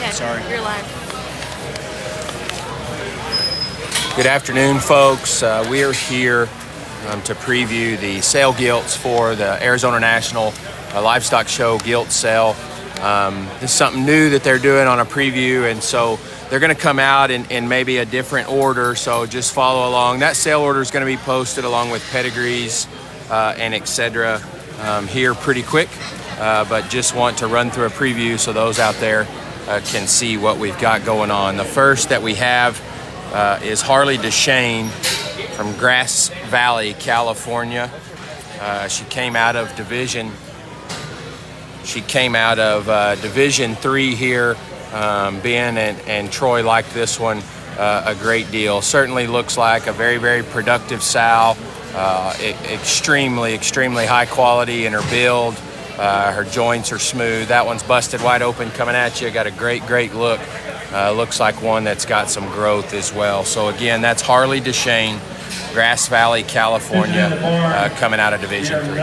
Yeah, sorry. You're live. Good afternoon, folks. We are here to preview the sale gilts for the Arizona National Livestock Show gilt sale. This is something new that they're doing on a preview, and so they're going to come out in maybe a different order, so just follow along. That sale order is going to be posted along with pedigrees and etc. Here pretty quick, but just want to run through a preview so those out there can see what we've got going on. The first that we have is Harley DeShane from Grass Valley, California. She came out of Division 3 here. Ben and Troy liked this one a great deal. Certainly looks like a very, very productive sow. Extremely high quality in her build. Her joints are smooth. That one's busted wide open coming at you. Got a great look. Looks like one that's got some growth as well. So again, that's Harley DeShane, Grass Valley, California, coming out of Division 3.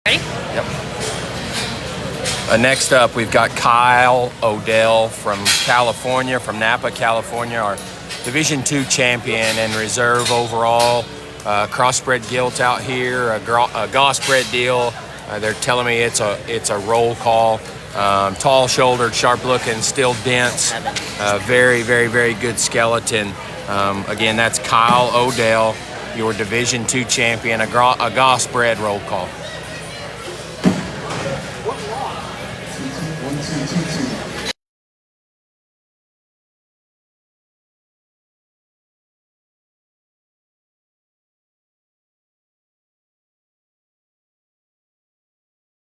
Ready? Yep. Next up, we've got Kyle Odell from California, from Napa, California, our Division 2 champion and reserve overall. Crossbred gilt out here, a Gossbred deal. They're telling me it's a roll call. Tall-shouldered, sharp-looking, still dense. Very good skeleton. Again, that's Kyle Odell, your Division 2 champion, a Gossbred roll call.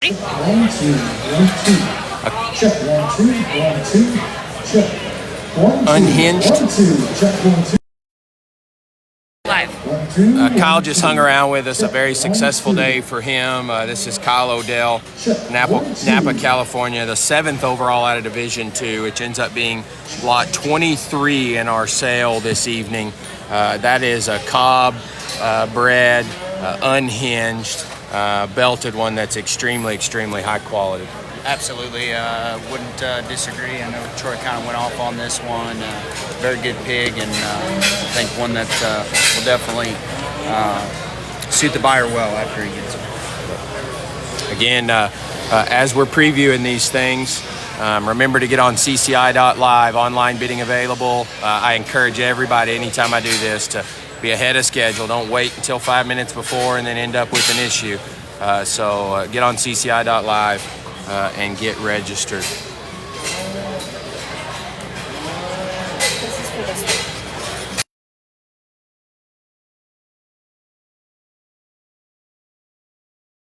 Ready? 1, 2, 1, 2. Check 1, 2, 1, 2. Check 1, 2. Unhinged. 1, 2. Check 1, 2. Live. 1, 2. Kyle just hung around with us. A very successful day for him. This is Kyle Odell, Napa, California, the 7th overall out of Division 2, which ends up being lot 23 in our sale this evening. That is a cob bred, unhinged, belted one that's extremely high quality. Absolutely, wouldn't disagree. I know Troy kind of went off on this one. Very good pig, and I think one that will definitely suit the buyer well after he gets it. Again, as we're previewing these things, remember to get on cci.live, online bidding available. I encourage everybody, anytime I do this, to be ahead of schedule. Don't wait until 5 minutes before and then end up with an issue. So get on cci.live and get registered.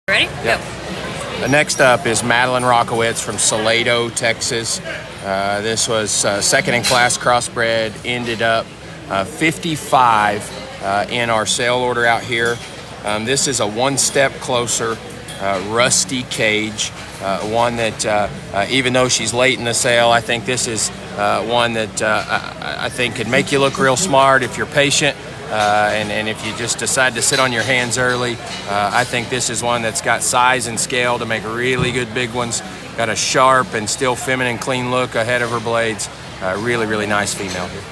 Ready? Yep. Next up is Madeline Rockowitz from Salado, Texas. This was second in class crossbred, ended up 55 in our sale order out here. This is a one step closer rusty cage, one that even though she's late in the sale, I think this is one that I think could make you look real smart if you're patient. And if you just decide to sit on your hands early, I think this is one that's got size and scale to make really good big ones. Got a sharp and still feminine, clean look ahead of her blades. Really nice female here.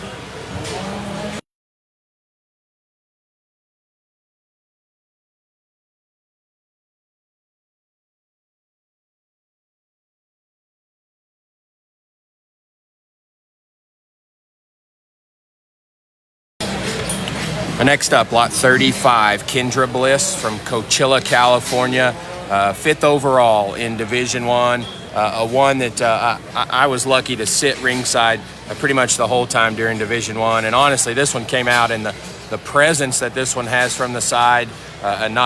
Next up, lot 35, Kendra Bliss from Coachella, California, 5th overall in Division 1. One that I was lucky to sit ringside pretty much the whole time during Division 1. And honestly, this one came out in the presence that this one has from the side, and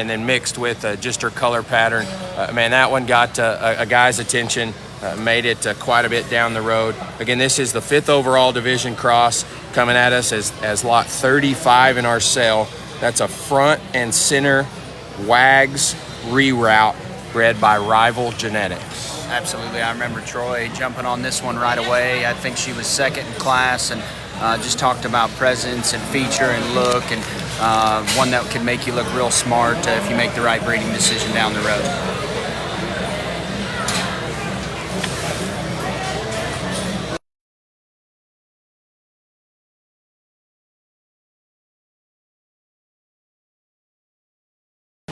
then mixed with just her color pattern. Man, that one got a guy's attention. Made it quite a bit down the road. Again, this is the 5th overall division cross coming at us as lot 35 in our sale. That's a front and center Wags reroute bred by Rival Genetics. Absolutely. I remember Troy jumping on this one right away. I think she was second in class, and just talked about presence and feature and look, and one that could make you look real smart if you make the right breeding decision down the road.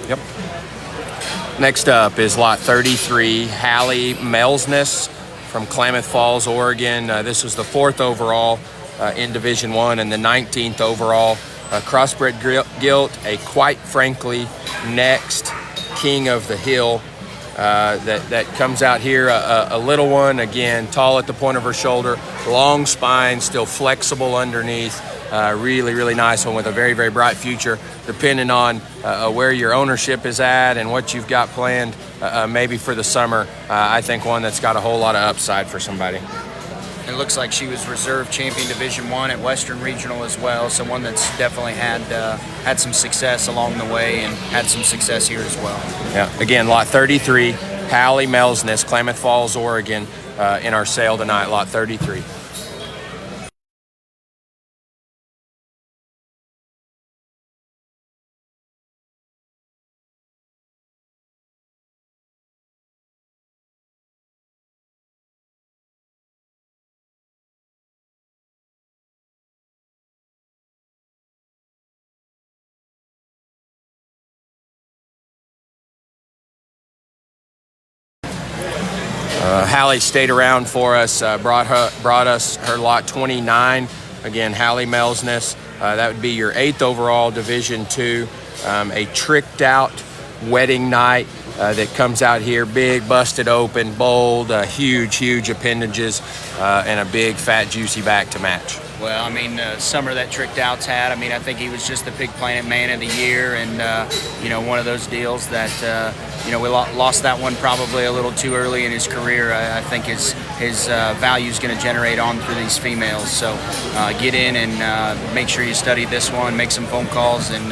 Yep. Next up is lot 33, Hallie Melsness from Klamath Falls, Oregon. This was the 4th overall in Division I and the 19th overall. Crossbred Gilt, a quite frankly next king of the hill that comes out here. A little one, again, tall at the point of her shoulder, long spine, still flexible underneath. Really, really nice one with a very, very bright future, depending on where your ownership is at and what you've got planned maybe for the summer. I think one that's got a whole lot of upside for somebody. It looks like she was reserve champion Division I at Western Regional as well, so one that's definitely had some success along the way and had some success here as well. Yeah, again, lot 33, Hallie Melsness, Klamath Falls, Oregon, in our sale tonight, lot 33. Hallie stayed around for us, brought us her lot 29. Again, Hallie Melsness, that would be your 8th overall Division II. A tricked out wedding night that comes out here, big, busted open, bold, huge appendages, and a big, fat, juicy back to match. Well, I mean, summer that Tricked Out's had, I mean, I think he was just the Pig Planet Man of the Year, and, one of those deals that, we lost that one probably a little too early in his career. I think his value is going to generate on through these females. So get in and make sure you study this one, make some phone calls, and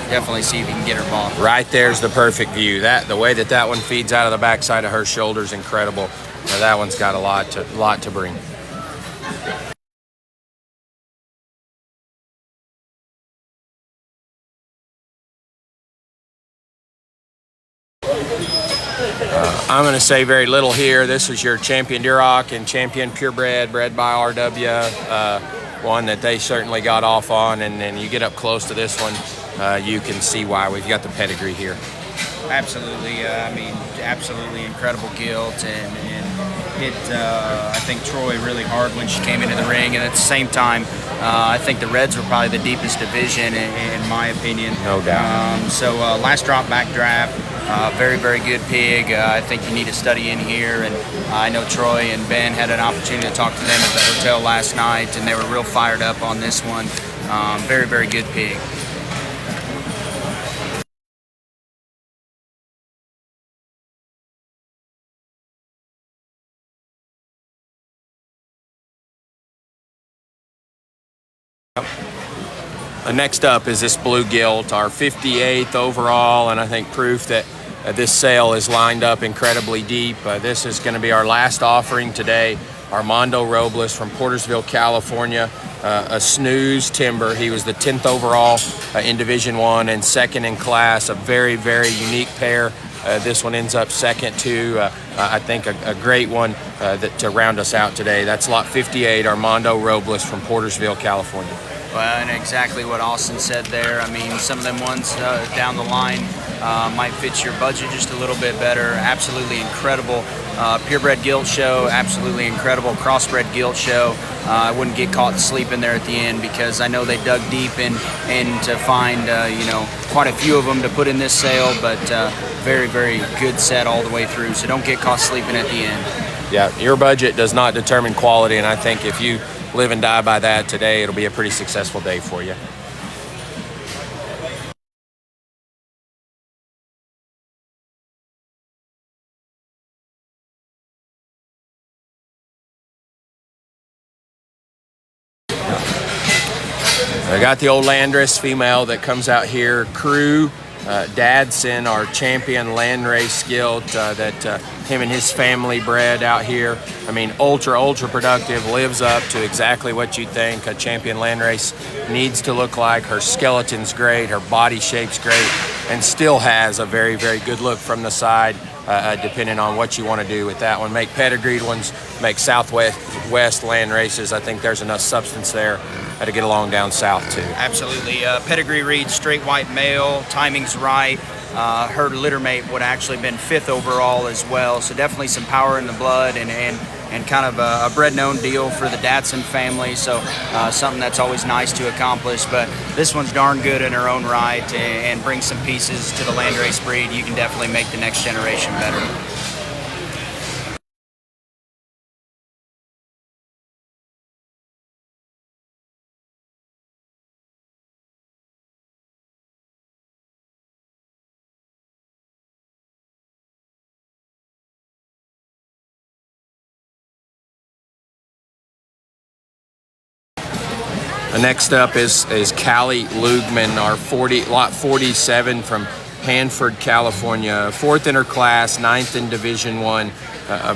definitely see if you can get her bought. Right there's the perfect view. The way that one feeds out of the backside of her shoulder is incredible. That one's got a lot to bring. I'm going to say very little here. This is your Champion Duroc and Champion Purebred, bred by RW. One that they certainly got off on, and then you get up close to this one, you can see why. We've got the pedigree here. Absolutely. Absolutely incredible Gilt, and hit, I think, Troy really hard when she came into the ring. And at the same time, I think the Reds were probably the deepest division, in my opinion. No doubt. So last drop back draft. Very, very good pig. I think you need to study in here, and I know Troy and Ben had an opportunity to talk to them at the hotel last night, and they were real fired up on this one. Very, very good pig. Next up is this Blue Gilt, our 58th overall, and I think proof that this sale is lined up incredibly deep. This is going to be our last offering today. Armando Robles from Portersville, California, a snooze timber. He was the 10th overall in Division I and second in class. A very, very unique pair. This one ends up second too. I think a great one to round us out today. That's lot 58, Armando Robles from Portersville, California. Well, and exactly what Austin said there. I mean, some of them ones down the line might fit your budget just a little bit better. Absolutely incredible purebred Gilt show. Absolutely incredible crossbred Gilt show. I wouldn't get caught sleeping there at the end, because I know they dug deep in to find quite a few of them to put in this sale. But very, very good set all the way through. So don't get caught sleeping at the end. Yeah, your budget does not determine quality, and I think if you live and die by that today, it'll be a pretty successful day for you. I got the old Landress female that comes out here, Crew Dadson, our champion landrace gilt that him and his family bred out here. I mean, ultra productive, lives up to exactly what you think a champion landrace needs to look like. Her skeleton's great, her body shape's great, and still has a very good look from the side, depending on what you want to do with that one. Make pedigreed ones, make Southwest land races. I think there's enough substance there to get along down south too. Absolutely. Pedigree read, straight white male, timing's right. Her litter mate would actually been 5th overall as well, so definitely some power in the blood and kind of a bred-known deal for the Dadson family, so something that's always nice to accomplish. But this one's darn good in her own right and brings some pieces to the landrace breed. You can definitely make the next generation better. Next up is Callie Lugman, our lot 47 from Hanford, California. 4th in her class, 9th in Division I,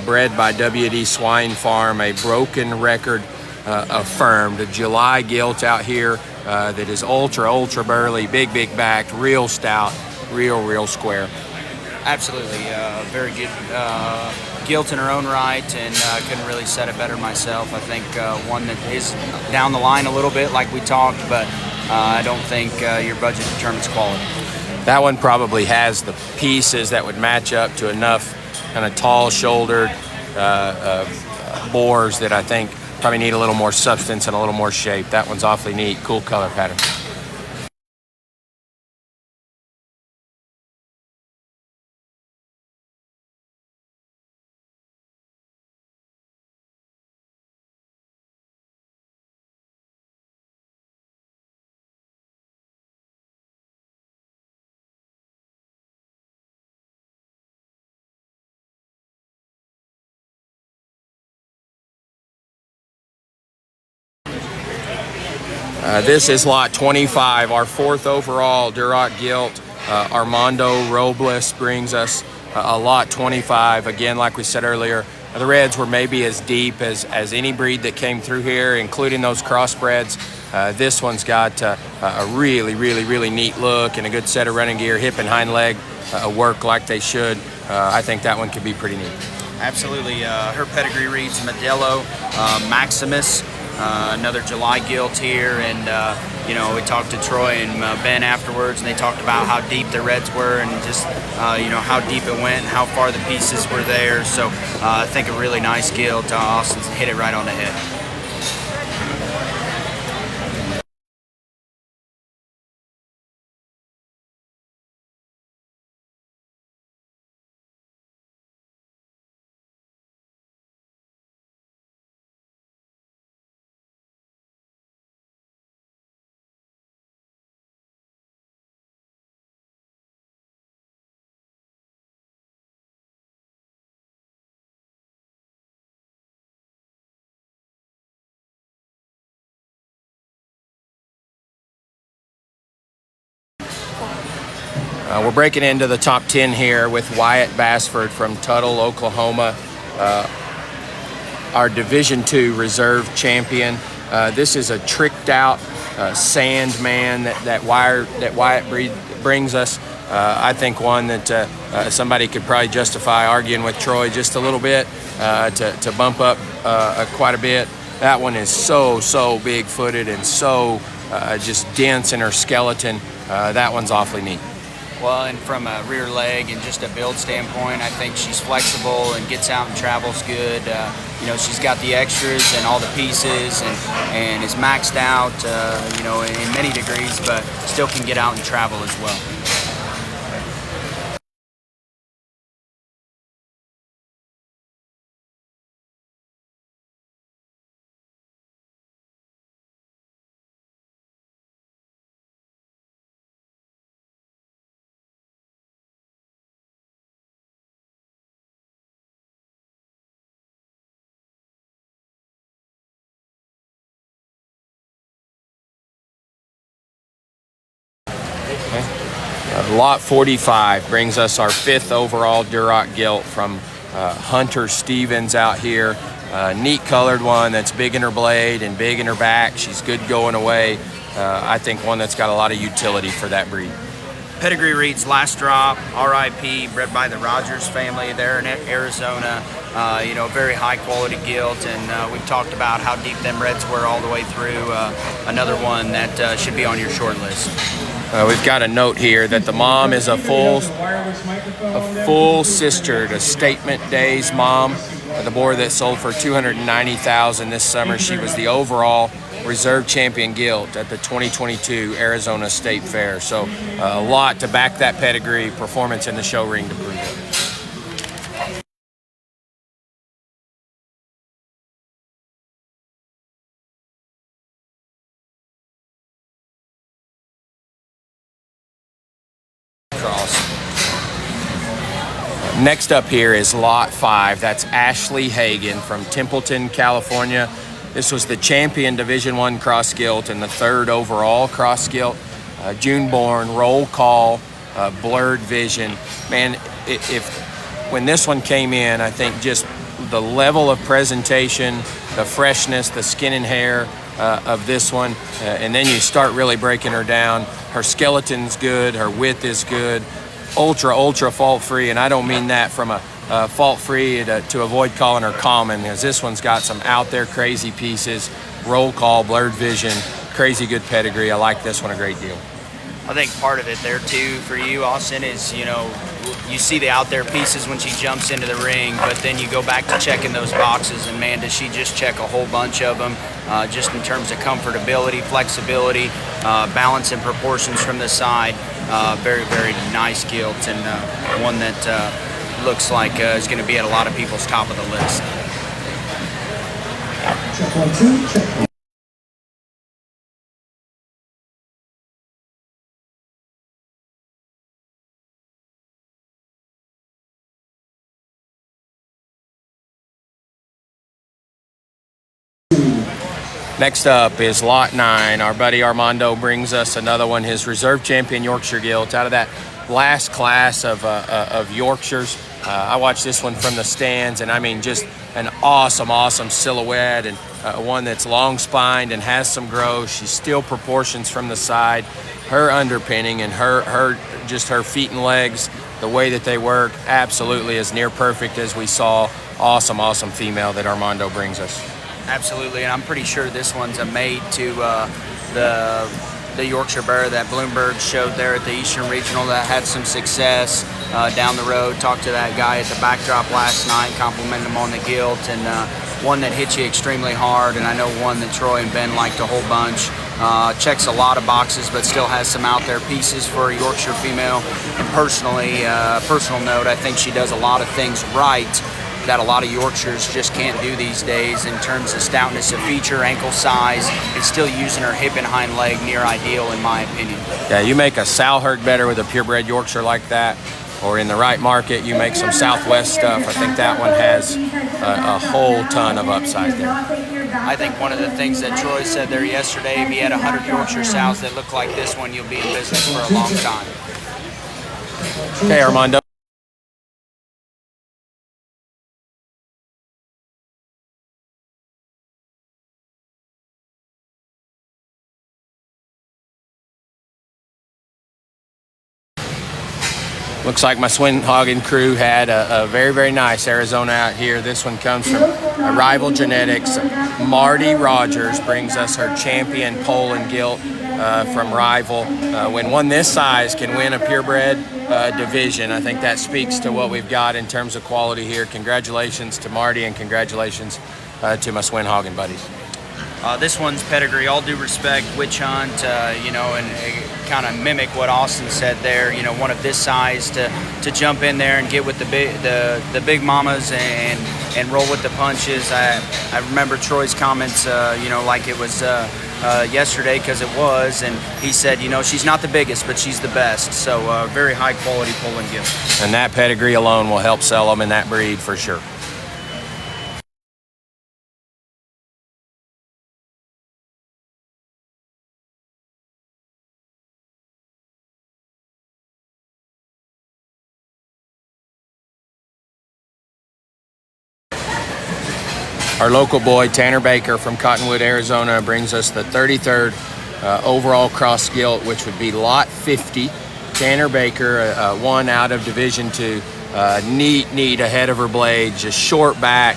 bred by W.D. Swine Farm, a broken record affirmed. A July gilt out here that is ultra burly, big backed, real stout, real square. Absolutely, very good gilt in her own right, and couldn't really set it better myself. I think one that is down the line a little bit, like we talked, but I don't think your budget determines quality. That one probably has the pieces that would match up to enough kind of tall-shouldered boars that I think probably need a little more substance and a little more shape. That one's awfully neat, cool color pattern. This is lot 25, our 4th overall Duroc gilt. Armando Robles brings us a lot 25. Again, like we said earlier, the reds were maybe as deep as any breed that came through here, including those crossbreds. This one's got a really neat look and a good set of running gear, hip and hind leg work like they should. I think that one could be pretty neat. Absolutely. Her pedigree reads Modelo Maximus. Another July gilt here, and we talked to Troy and Ben afterwards, and they talked about how deep the reds were and just how deep it went and how far the pieces were there. So I think a really nice gilt. Austin hit it right on the head. We're breaking into the top 10 here with Wyatt Bassford from Tuttle, Oklahoma, our Division II reserve champion. This is a tricked out sand man that Wyatt brings us. I think one that somebody could probably justify arguing with Troy just a little bit to bump up quite a bit. That one is so big-footed and so just dense in her skeleton. That one's awfully neat. Well, and from a rear leg and just a build standpoint, I think she's flexible and gets out and travels good. She's got the extras and all the pieces and is maxed out, in many degrees, but still can get out and travel as well. Lot 45 brings us our 5th overall Duroc Gilt from Hunter Stevens out here. Neat colored one that's big in her blade and big in her back. She's good going away. I think one that's got a lot of utility for that breed. Pedigree reads Last Drop, RIP, bred by the Rogers family there in Arizona. Very high quality gilt, and we've talked about how deep them reds were all the way through. Another one that should be on your short list. We've got a note here that the mom is a full sister to Statement Days mom, the boar that sold for $290,000 this summer. She was the overall reserve champion gilt at the 2022 Arizona State Fair. So a lot to back that pedigree, performance in the show ring to prove it. Next up here is Lot 5. That's Ashley Hagan from Templeton, California. This was the champion Division I cross gilt and the 3rd overall cross gilt. June born, roll call, blurred vision. Man, when this one came in, I think just the level of presentation, the freshness, the skin and hair of this one, and then you start really breaking her down. Her skeleton's good, her width is good. Ultra fault free, and I don't mean that from a fault free to avoid calling her common, because this one's got some out there crazy pieces, roll call, blurred vision, crazy good pedigree. I like this one a great deal. I think part of it there too for you, Austin, is you see the out there pieces when she jumps into the ring, but then you go back to checking those boxes, and man, does she just check a whole bunch of them, just in terms of comfortability, flexibility, balance and proportions from the side. Very nice gilt, and one that looks like is going to be at a lot of people's top of the list. Check 1, 2, check. Next up is Lot 9. Our buddy Armando brings us another one, his reserve champion Yorkshire gilt out of that last class of Yorkshires. I watched this one from the stands, and I mean just an awesome silhouette, and one that's long spined and has some growth. She still proportions from the side. Her underpinning and her feet and legs, the way that they work, absolutely as near perfect as we saw. Awesome female that Armando brings us. Absolutely, and I'm pretty sure this one's a mate to the Yorkshire Bear that Bloomberg showed there at the Eastern Regional that had some success down the road. Talked to that guy at the backdrop last night, complimented him on the gilt, and one that hits you extremely hard, and I know one that Troy and Ben liked a whole bunch. Checks a lot of boxes, but still has some out there pieces for a Yorkshire female. And personally, personal note, I think she does a lot of things right that a lot of Yorkshires just can't do these days in terms of stoutness of feature, ankle size, and still using her hip and hind leg near ideal in my opinion. Yeah, you make a sow herd better with a purebred Yorkshire like that, or in the right market, you make some Southwest stuff. I think that one has a whole ton of upside there. I think one of the things that Troy said there yesterday, if he had 100 Yorkshire sows that look like this one, you'll be in business for a long time. Okay, Armando. Looks like my Swinhoggin crew had a very nice Arizona out here. This one comes from Rival Genetics. Marty Rogers brings us her champion Poland gilt from Rival. When one this size can win a purebred division, I think that speaks to what we've got in terms of quality here. Congratulations to Marty, and congratulations to my Swinhoggin buddies. This one's pedigree, all due respect, witch hunt, and kind of mimic what Austin said there. One of this size to jump in there and get with the big mamas and roll with the punches. I remember Troy's comments, like it was yesterday, because it was, and he said, she's not the biggest, but she's the best. So very high quality Poland gilt. And that pedigree alone will help sell them in that breed for sure. Our local boy, Tanner Baker from Cottonwood, Arizona, brings us the 33rd overall cross gilt, which would be lot 50. Tanner Baker, one out of Division II. Neat ahead of her blade, just short back,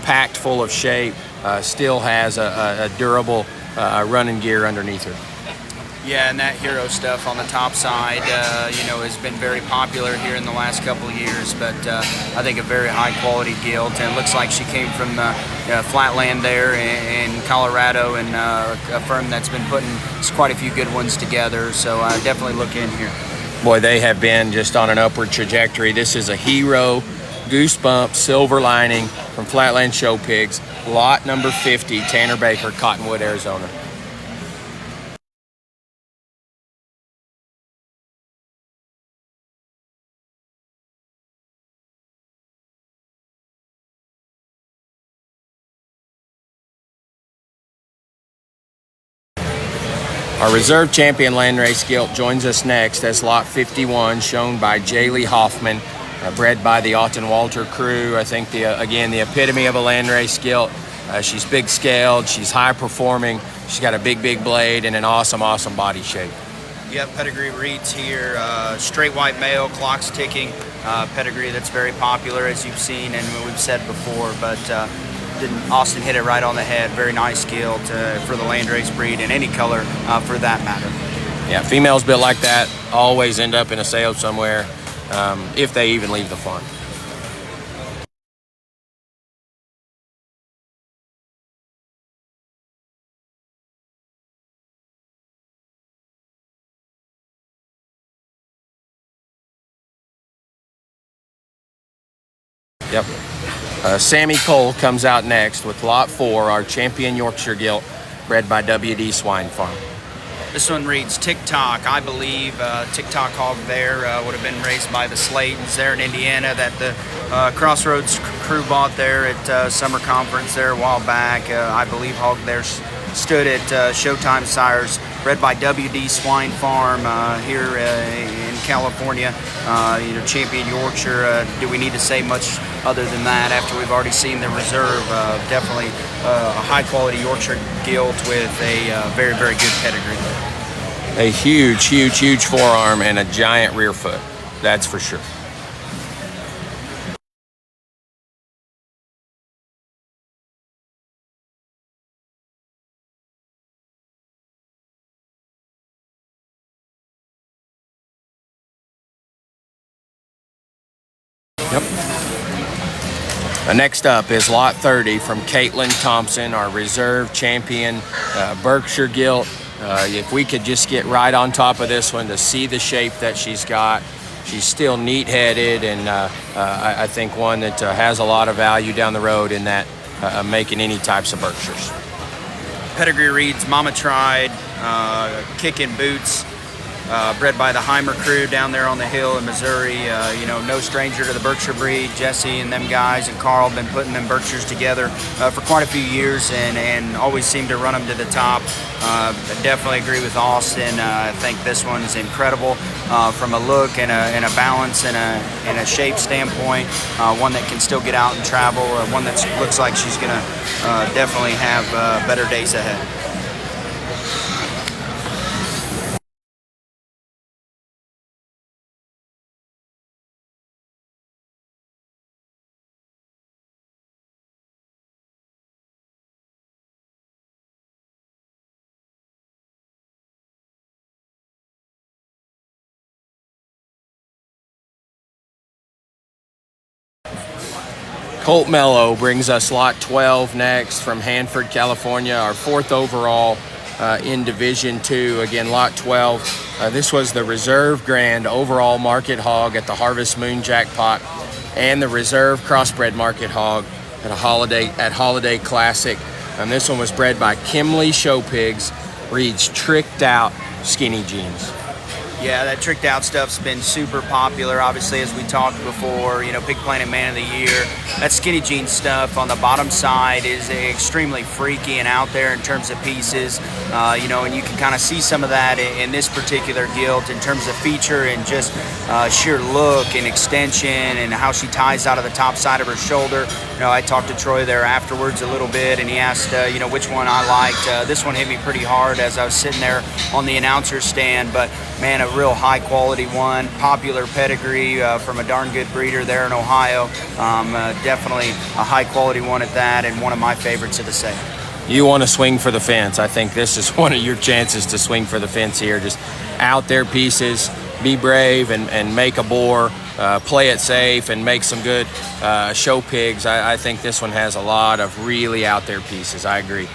packed full of shape, still has a durable running gear underneath her. Yeah, and that hero stuff on the top side, has been very popular here in the last couple of years, but I think a very high quality gilt, and it looks like she came from the flatland there in Colorado, and a firm that's been putting quite a few good ones together, so definitely look in here. Boy, they have been just on an upward trajectory. This is a hero goosebump silver lining from Flatland Show Pigs, lot number 50, Tanner Baker, Cottonwood, Arizona. Our reserve champion landrace gilt joins us next as lot 51, shown by Jaylee Hoffman, bred by the Austin Walter crew. I think, the epitome of a landrace gilt. She's big scaled, she's high performing, she's got a big blade and an awesome body shape. Yep, pedigree reads here, straight white male, clocks ticking, pedigree that's very popular as you've seen and we've said before, but Austin hit it right on the head. Very nice gilt for the landrace breed in any color for that matter. Yeah, females built like that always end up in a sale somewhere if they even leave the farm. Yep. Sammy Cole comes out next with lot 4, our champion Yorkshire gilt, bred by WD Swine Farm. This one reads TikTok. I believe TikTok hog there would have been raised by the Slaytons there in Indiana that the Crossroads crew bought there at Summer Conference there a while back. I believe hog there stood at Showtime Sires, bred by WD Swine Farm here in California. Champion Yorkshire. Do we need to say much other than that after we've already seen the reserve? Definitely a high quality Yorkshire gilt with a very good pedigree. A huge forearm and a giant rear foot, that's for sure. Yep. Next up is lot 30 from Caitlin Thompson, our reserve champion Berkshire gilt. If we could just get right on top of this one to see the shape that she's got. She's still neat-headed, and I think one that has a lot of value down the road in that making any types of Berkshires. Pedigree reads Mama Tried, kicking boots. Bred by the Heimer crew down there on the hill in Missouri. No stranger to the Berkshire breed. Jesse and them guys and Carl have been putting them Berkshires together for quite a few years and always seem to run them to the top. Definitely agree with Austin. I think this one is incredible from a look and a balance and a shape standpoint. One that can still get out and travel. One that looks like she's going to definitely have better days ahead. Colt Mello brings us lot 12 next from Hanford, California, our 4th overall in Division II. Again, lot 12. This was the reserve grand overall market hog at the Harvest Moon Jackpot and the reserve crossbred market hog at Holiday Classic. And this one was bred by Kimley Show Pigs, breeds Tricked Out Skinny Jeans. Yeah, that tricked out stuff's been super popular. Obviously, as we talked before, Pig Planet Man of the Year. That skinny jean stuff on the bottom side is extremely freaky and out there in terms of pieces. And you can kind of see some of that in this particular gilt in terms of feature and just sheer look and extension and how she ties out of the top side of her shoulder. I talked to Troy there afterwards a little bit, and he asked, which one I liked. This one hit me pretty hard as I was sitting there on the announcer stand, but man, a real high quality one, popular pedigree from a darn good breeder there in Ohio. Definitely a high quality one at that, and one of my favorites of the sale. You want to swing for the fence. I think this is one of your chances to swing for the fence here. Just out there pieces, be brave and make a bore, play it safe and make some good show pigs. I think this one has a lot of really out there pieces. I agree.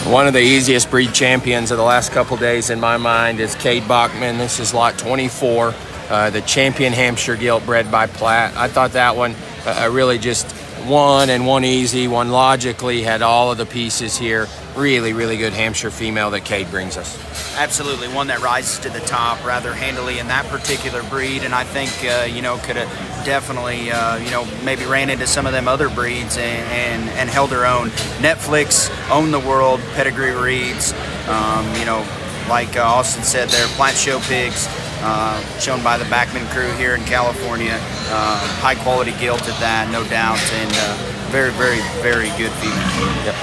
One of the easiest breed champions of the last couple days in my mind is Cade Bachman. This is lot 24, the champion Hampshire Gilt bred by Platt. I thought that one really just won easy, won logically, had all of the pieces here. Really, really good Hampshire female that Cade brings us. Absolutely, one that rises to the top rather handily in that particular breed, and I think could have definitely maybe ran into some of them other breeds and held her own. Netflix owned the world, pedigree reads, like Austin said there, Platt show pigs, shown by the Bachman crew here in California. High quality gilt at that, no doubt, and very, very, very good female. Yep.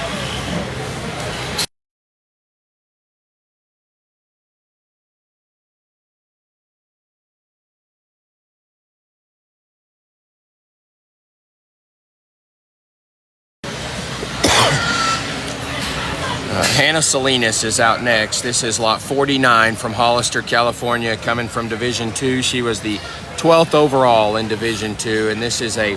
Hannah Salinas is out next. This is lot 49 from Hollister, California, coming from Division 2. She was the 12th overall in Division 2, and this is a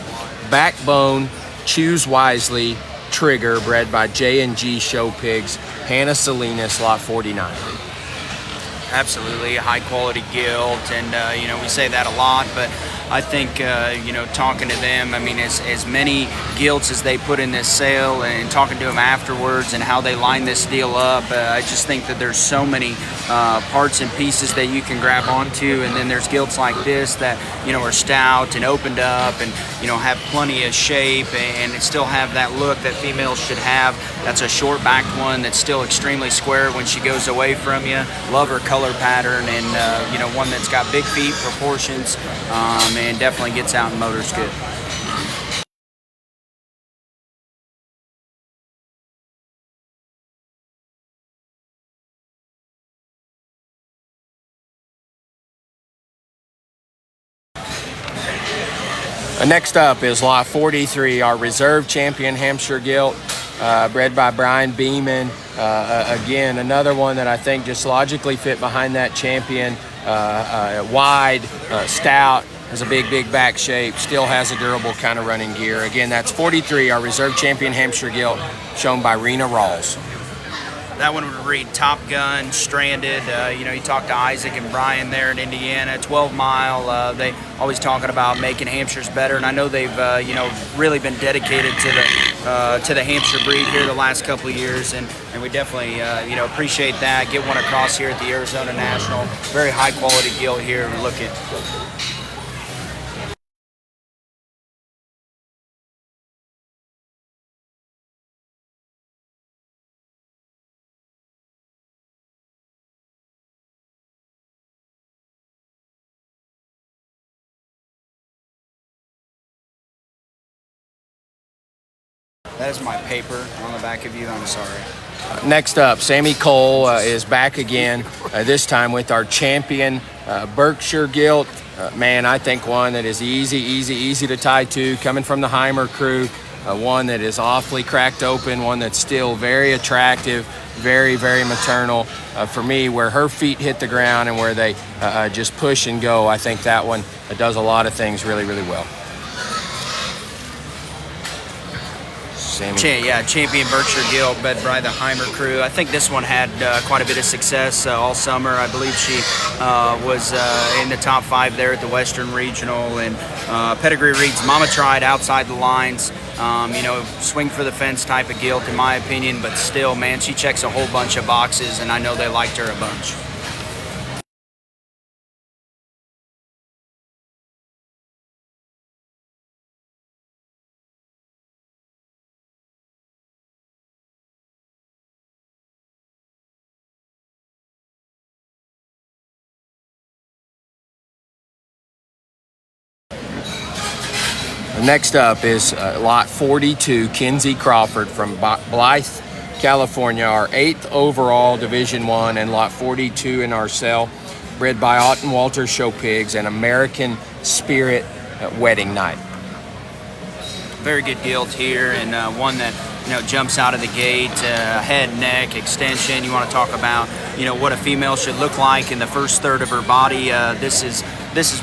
backbone, choose wisely trigger bred by J&G Show Pigs. Hannah Salinas, lot 49. Absolutely, high quality gilt, and we say that a lot, but I think talking to them, I mean, as many gilts as they put in this sale, and talking to them afterwards and how they line this deal up, I just think that there's so many parts and pieces that you can grab onto, and then there's gilts like this that are stout and opened up and have plenty of shape and still have that look that females should have. That's a short backed one that's still extremely square when she goes away from you. Love her color pattern, and one that's got big feet, proportions, and definitely gets out and motors good. Next up is lot 43, our reserve champion Hampshire Gilt, bred by Brian Beeman. Again, another one that I think just logically fit behind that champion. Wide, stout, has a big back shape, still has a durable kind of running gear. Again, that's 43, our reserve champion Hampshire Gilt, shown by Rena Rawls. That one would read Top Gun, Stranded. You talk to Isaac and Brian there in Indiana, 12 Mile. They always talking about making Hampshires better, and I know they've really been dedicated to the Hampshire breed here the last couple of years, and we definitely appreciate that. Get one across here at the Arizona National. Very high quality gilt here. Look at. That is my paper on the back of you. I'm sorry. Next up, Sammy Cole is back again, this time with our champion Berkshire Gilt. Man, I think one that is easy to tie to, coming from the Heimer crew. One that is awfully cracked open, one that's still very attractive, very maternal. For me, where her feet hit the ground and where they just push and go, I think that one does a lot of things really well. Champion Berkshire Gilt, bred by the Heimer crew. I think this one had quite a bit of success all summer. I believe she was in the top 5 there at the Western Regional. And pedigree reads Mama Tried, outside the lines. Swing for the fence type of gilt in my opinion, but still, man, she checks a whole bunch of boxes, and I know they liked her a bunch. Next up is lot 42, Kinsey Crawford from Blythe, California, our 8th overall Division 1, and lot 42 in our cell, bred by Ott & Walter Show Pigs, and American Spirit Wedding Night. Very good gilt here, and one that jumps out of the gate. Head, neck, extension. You want to talk about what a female should look like in the first third of her body. This is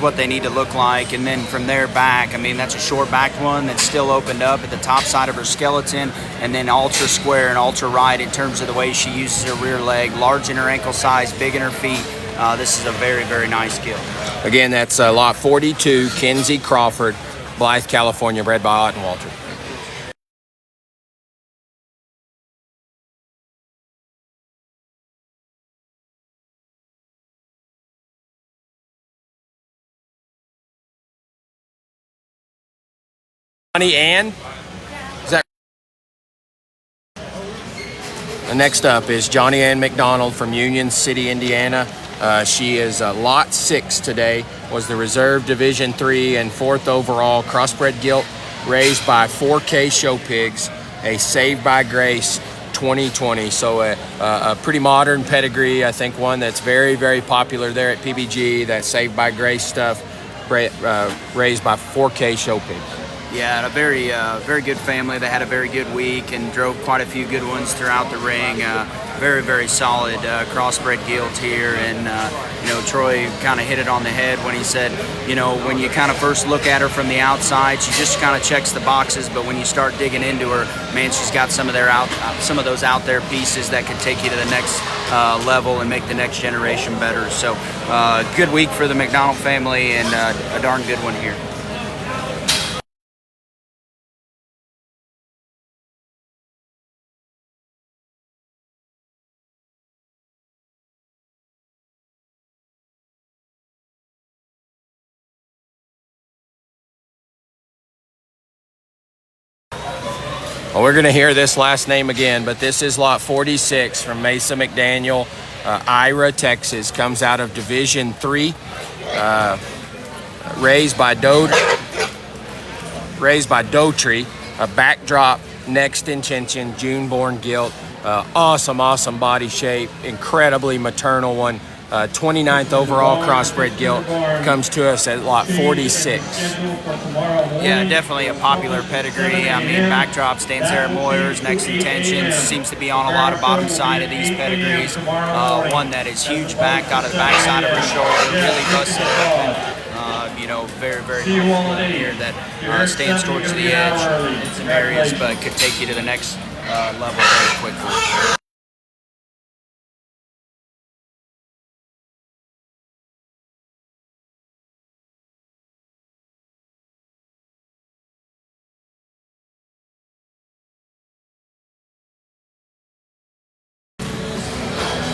what they need to look like, and then from there back, I mean, that's a short-backed one that's still opened up at the top side of her skeleton, and then ultra square and ultra right in terms of the way she uses her rear leg. Large in her ankle size, big in her feet. This is a very, very nice gilt. Again, that's lot 42, Kinsey Crawford, Blythe, California, bred by Ott & Walter. Johnny Ann. Is that? Next up is Johnny Ann McDonald from Union City, Indiana. She is lot 6 today. Was the reserve Division 3 and 4th overall crossbred gilt, raised by 4K Show Pigs, a Saved by Grace 2020. So a pretty modern pedigree. I think one that's very, very popular there at PBG. That Saved by Grace stuff, raised by 4K Show Pigs. Yeah, a very good family. They had a very good week and drove quite a few good ones throughout the ring. Very, very solid crossbred gilt here. And, Troy kind of hit it on the head when he said, when you kind of first look at her from the outside, she just kind of checks the boxes. But when you start digging into her, man, she's got some of those out there pieces that could take you to the next level and make the next generation better. So good week for the McDonald family, and a darn good one here. Well, we're going to hear this last name again, but this is lot 46 from Mesa McDaniel, Ira, Texas. Comes out of Division 3, raised by Dotree, a backdrop, next intention, June-born gilt. Awesome body shape, incredibly maternal one. 29th overall crossbred gilt, comes to us at lot 46. Yeah, definitely a popular pedigree. I mean, backdrop, Stanzera Moyers, next intentions, seems to be on a lot of bottom side of these pedigrees. One that is huge back out of the back side of her shoulder, really busted open. Very, very popular here that stands towards the edge in some areas, but could take you to the next level very quickly.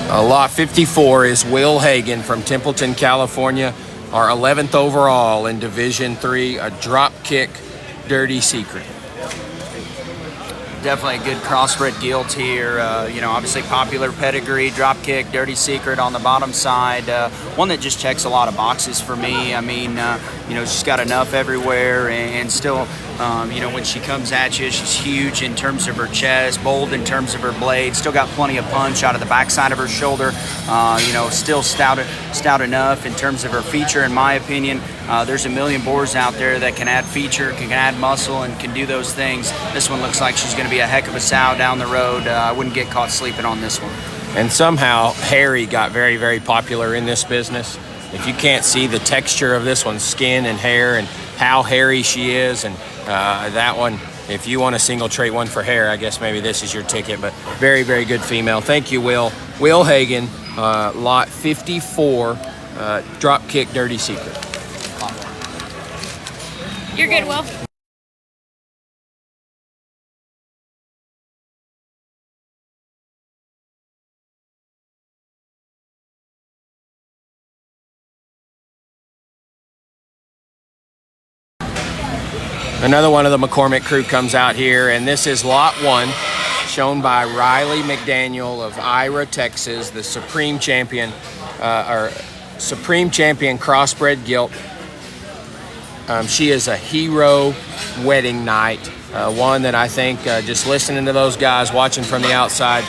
Lot 54 is Will Hagan from Templeton, California, our 11th overall in Division 3, a drop kick, Dirty Secret. Definitely a good crossbred gilt here. Obviously popular pedigree, drop kick, Dirty Secret on the bottom side. One that just checks a lot of boxes for me. I mean, she's got enough everywhere, and still, when she comes at you, she's huge in terms of her chest, bold in terms of her blade. Still got plenty of punch out of the backside of her shoulder. Still stout enough in terms of her feature, in my opinion. There's a million boars out there that can add feature, can add muscle, and can do those things. This one looks like she's going to be a heck of a sow down the road. I wouldn't get caught sleeping on this one. And somehow hairy got very, very popular in this business. If you can't see the texture of this one's skin and hair and how hairy she is, and that one if you want a single trait one for hair, I guess maybe this is your ticket, but very, very good female. Thank you, Will. Will Hagen, lot 54, Dropkick Dirty Secret. You're good, Will. Another one of the McCormick crew comes out here, and this is lot 1, shown by Riley McDaniel of Ira, Texas, the Supreme Champion, Supreme Champion Crossbred Gilt. She is a hero wedding night, one that I think just listening to those guys, watching from the outside,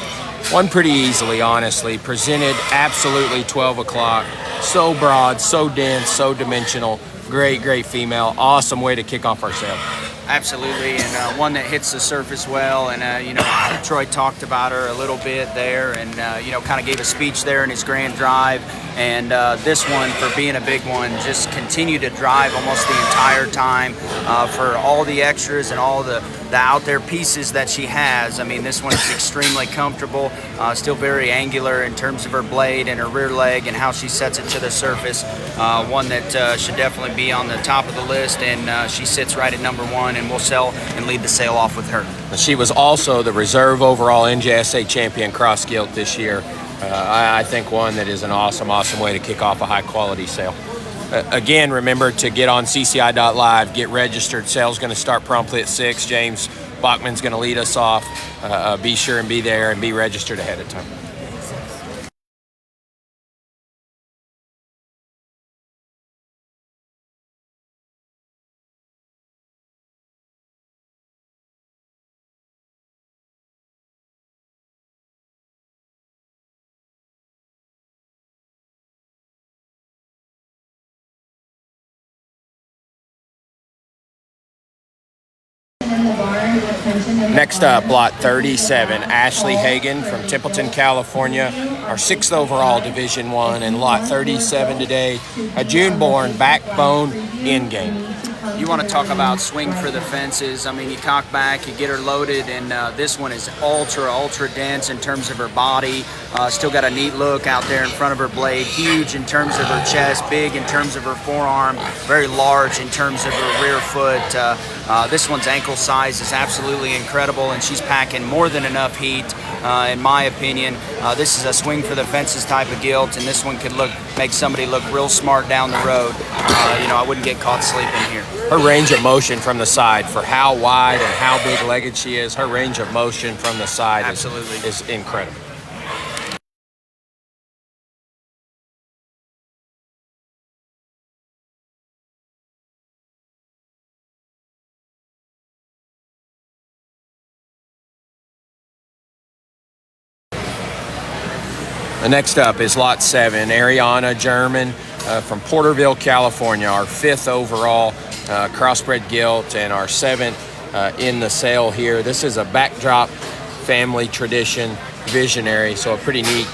won pretty easily, honestly. Presented absolutely 12 o'clock. So broad, so dense, so dimensional. Great, great female. Awesome way to kick off our sale. Absolutely, and one that hits the surface well. And you know, Troy talked about her a little bit there, and you know, kind of gave a speech there in his grand drive. And this one, for being a big one, just continued to drive almost the entire time for all the extras and all the out there pieces that she has. I mean, this one is extremely comfortable, still very angular in terms of her blade and her rear leg and how she sets it to the surface. One that should definitely be on the top of the list, and she sits right at number 1, and we'll sell and lead the sale off with her. She was also the reserve overall NJSA champion cross gilt this year. I think one that is an awesome, awesome way to kick off a high quality sale. Again, remember to get on cci.live, get registered. Sale's going to start promptly at 6. James Bachman's going to lead us off. Be sure and be there and be registered ahead of time. Next up, lot 37, Ashley Hagen from Templeton, California, our 6th overall Division I, and lot 37 today, a June-born backbone in-game. You want to talk about swing for the fences. I mean, you cock back, you get her loaded, and this one is ultra dense in terms of her body. Still got a neat look out there in front of her blade. Huge in terms of her chest, big in terms of her forearm, very large in terms of her rear foot. This one's ankle size is absolutely incredible, and she's packing more than enough heat, in my opinion. This is a swing for the fences type of gilt, and this one could make somebody look real smart down the road. You know, I wouldn't get caught sleeping here. Her range of motion from the side, for how wide and how big-legged she is, her range of motion from the side is incredible. Next up is lot 7, Ariana German from Porterville, California, our 5th overall crossbred gilt and our 7th in the sale here. This is a backdrop family tradition visionary, so a pretty neat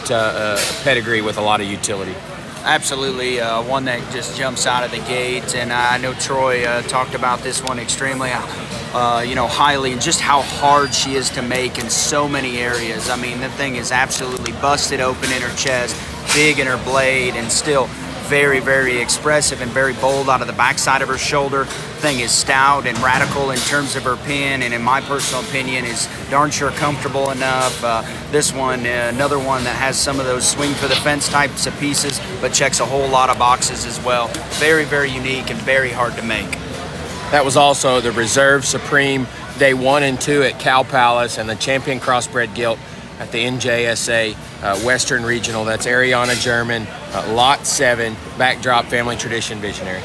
pedigree with a lot of utility. Absolutely, one that just jumps out of the gate, and I know Troy talked about this one extremely highly, and just how hard she is to make in so many areas. I mean, the thing is absolutely busted open in her chest, big in her blade, and still very expressive and very bold out of the backside of her shoulder. Thing is stout and radical in terms of her pin, and in my personal opinion is darn sure comfortable enough. This one, another one that has some of those swing for the fence types of pieces, but checks a whole lot of boxes as well. Very unique and very hard to make. That was also the Reserve Supreme Day 1 and 2 at Cow Palace, and the Champion Crossbred Gilt at the NJSA Western Regional. That's Ariana German, Lot 7, Backdrop Family Tradition Visionary.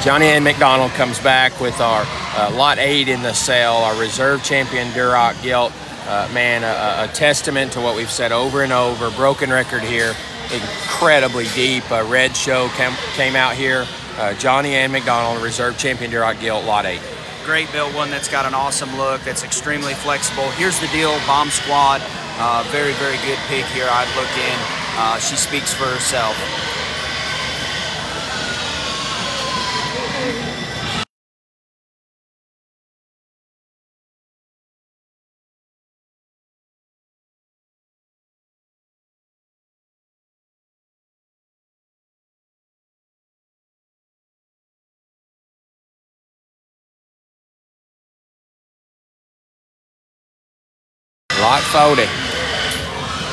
Johnny Ann McDonald comes back with our Lot 8 in the sale, our Reserve Champion Duroc Gilt. Man, a testament to what we've said over and over. Broken record here, incredibly deep. Red Show came out here Johnny Ann McDonald, reserve champion Duroc Gilt, lot 8. Great built one that's got an awesome look, that's extremely flexible. Here's the deal, Bomb Squad, very, very good pig here. I'd look in. She speaks for herself. Lot 40.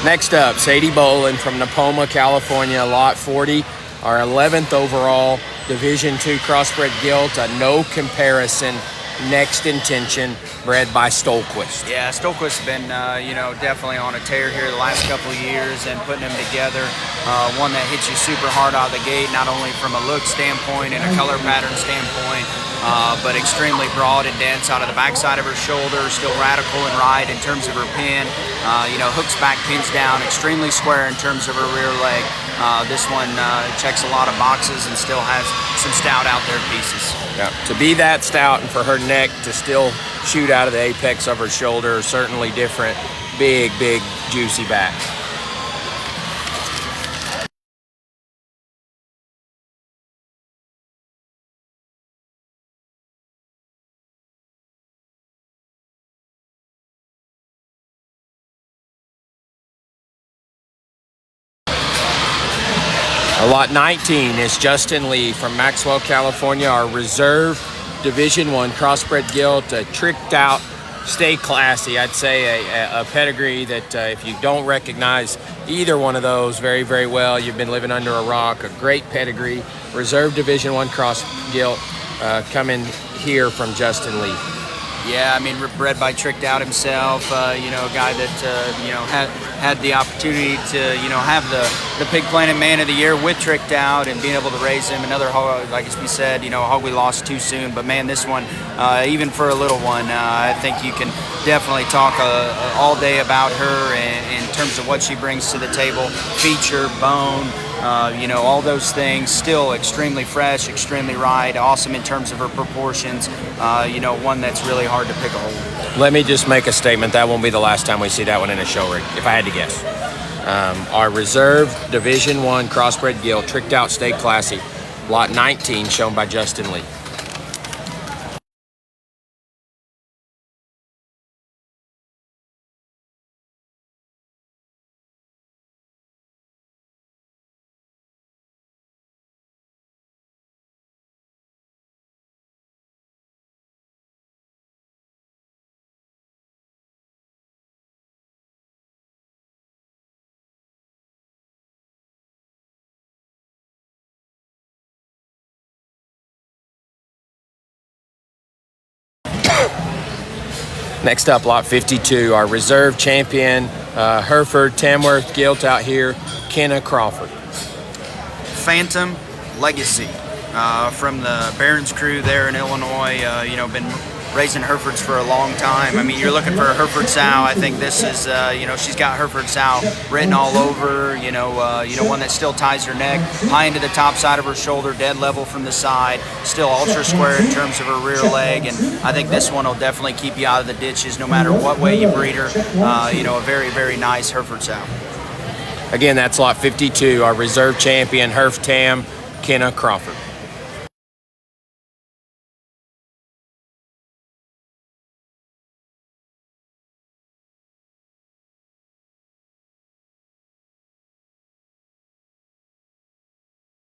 Next up, Sadie Bolin from Napoma, California, lot 40. Our 11th overall Division II crossbred gilt, a no comparison next intention, bred by Stolquist. Yeah, Stolquist's been, definitely on a tear here the last couple of years and putting them together. One that hits you super hard out of the gate, not only from a look standpoint and a color pattern standpoint, but extremely broad and dense out of the backside of her shoulder, still radical and right in terms of her pin. Hooks back, pins down, extremely square in terms of her rear leg. This one checks a lot of boxes and still has some stout out there pieces. Yeah. To be that stout and for her neck to still shoot out of the apex of her shoulder, certainly different. Big, big, juicy back. Lot 19 is Justin Lee from Maxwell, California, our reserve Division I crossbred gilt, tricked out, stay classy. I'd say a pedigree that if you don't recognize either one of those very, very well, you've been living under a rock. A great pedigree, reserve Division I cross gilt coming here from Justin Lee. Yeah, I mean, bred by Tricked Out himself, a guy that, had the opportunity to, have the Pig Planet Man of the Year with Tricked Out and being able to raise him. Another hog, like we said, a hog we lost too soon. But, man, this one, even for a little one, I think you can definitely talk all day about her in terms of what she brings to the table. Feature, bone, all those things, still extremely fresh, extremely right, awesome in terms of her proportions, one that's really hard to pick a hole. Let me just make a statement. That won't be the last time we see that one in a show ring, if I had to guess. Our reserve Division I crossbred gilt, tricked out, stay classy, lot 19, shown by Justin Lee. Next up, lot 52, our reserve champion, Hereford Tamworth gilt out here, Kenna Crawford. Phantom Legacy from the Barron's crew there in Illinois, been raising Herefords for a long time. I mean, you're looking for a Hereford sow. I think this is, she's got Hereford sow written all over, one that still ties her neck, high into the top side of her shoulder, dead level from the side, still ultra square in terms of her rear leg, and I think this one will definitely keep you out of the ditches no matter what way you breed her. A very, very nice Hereford sow. Again, that's lot 52, our reserve champion, Herf Tam, Kenna Crawford.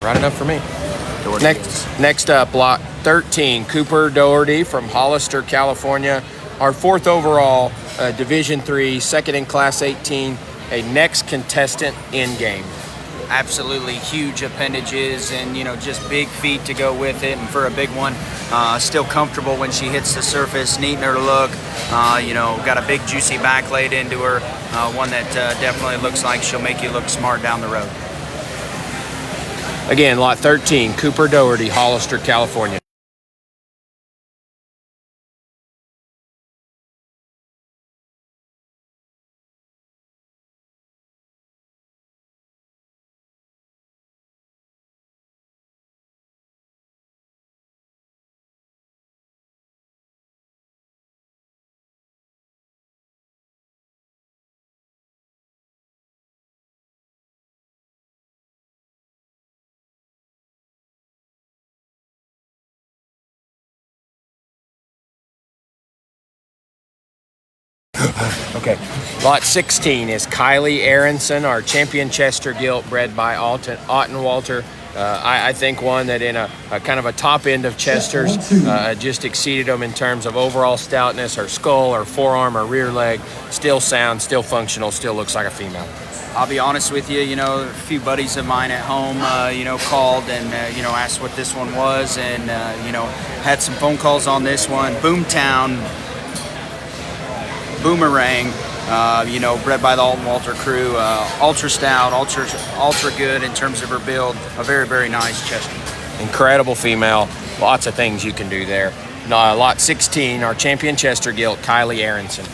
Right enough for me. Next up, lot 13, Cooper Doherty from Hollister, California. Our 4th overall, Division III, second in Class 18, a next contestant in game. Absolutely huge appendages and, just big feet to go with it. And for a big one, still comfortable when she hits the surface, neat in her look. Got a big juicy back laid into her. One that definitely looks like she'll make you look smart down the road. Again, lot 13, Cooper Doherty, Hollister, California. Okay. Lot 16 is Kylie Aronson, our champion Chester Gilt, bred by Otten Walter. I think one that in a kind of a top end of Chester's just exceeded them in terms of overall stoutness. Her skull, her forearm, her rear leg, still sound, still functional, still looks like a female. I'll be honest with you, a few buddies of mine at home, called and, asked what this one was and, had some phone calls on this one. Boomtown, Boomerang, bred by the Alton Walter crew, ultra stout, ultra good in terms of her build, a very, very nice Chester. Incredible female, lots of things you can do there. Lot 16, our champion Chester Gilt, Kylie Aronson.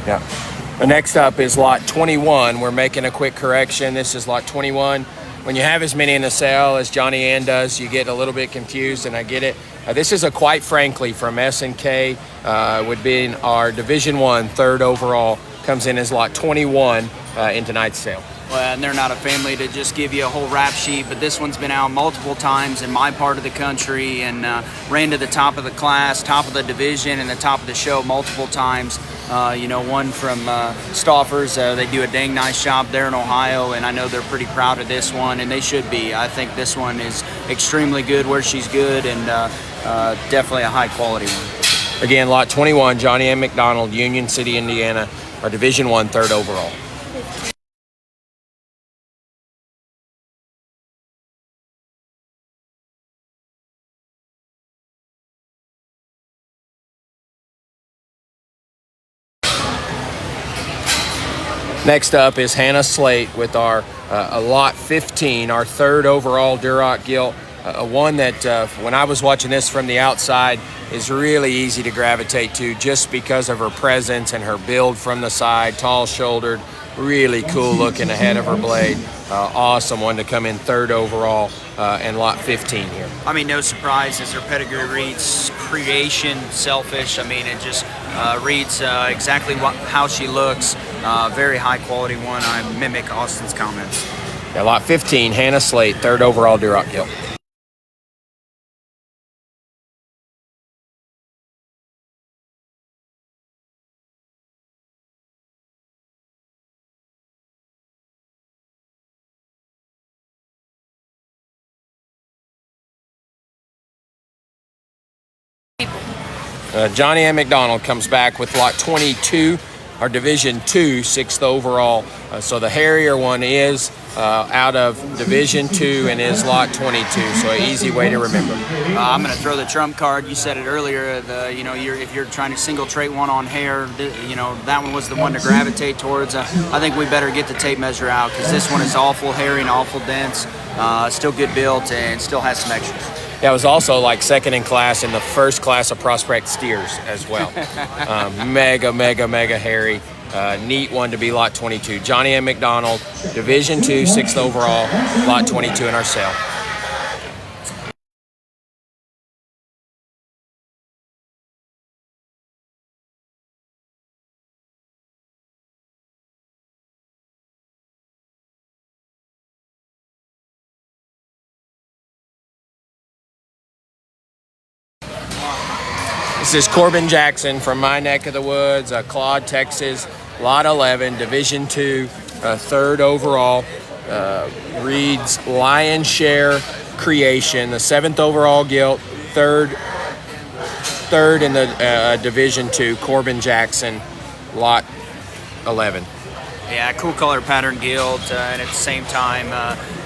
Yeah. The next up is lot 21. We're making a quick correction. This is lot 21. When you have as many in the sale as Johnny Ann does, you get a little bit confused, and I get it. This is a quite frankly from S&K, would be in our Division I, third overall, comes in as lot 21 in tonight's sale. Well, and they're not a family to just give you a whole rap sheet, but this one's been out multiple times in my part of the country and ran to the top of the class, top of the division, and the top of the show multiple times. One from Stoffers, they do a dang nice job there in Ohio, and I know they're pretty proud of this one, and they should be. I think this one is extremely good where she's good, and definitely a high quality one. Again, lot 21, Johnny M. McDonald, Union City, Indiana, our Division I, third overall. Next up is Hannah Slate with our lot 15, our third overall Duroc Gilt. One that when I was watching this from the outside is really easy to gravitate to just because of her presence and her build from the side, tall-shouldered, really cool looking ahead of her blade. Awesome one to come in third overall and lot 15 here. I mean, no surprise as her pedigree reads creation, selfish. I mean, it just reads exactly how she looks. Very high quality one. I mimic Austin's comments. Yeah, lot 15, Hannah Slate, third overall Duroc Gilt. Johnny M. McDonald comes back with lot 22, our Division II, sixth overall. So the Harrier one is out of Division II and is lot 22. So an easy way to remember. I'm going to throw the trump card. You said it earlier. If you're trying to single trait one on hair, that one was the one to gravitate towards. I think we better get the tape measure out because this one is awful hairy and awful dense. Still good built and still has some extras. Yeah, it was also like second in class in the first class of prospect steers as well. Mega hairy. Neat one to be lot 22. Johnny M. McDonald, Division II, sixth overall, lot 22 in our sale. This is Corbin Jackson from my neck of the woods, Claude, Texas, lot 11, Division II, third overall. Reads Lion Share Creation, the seventh overall Gilt, third third in the Division II, Corbin Jackson, lot 11. Yeah, cool color pattern gilt, and at the same time,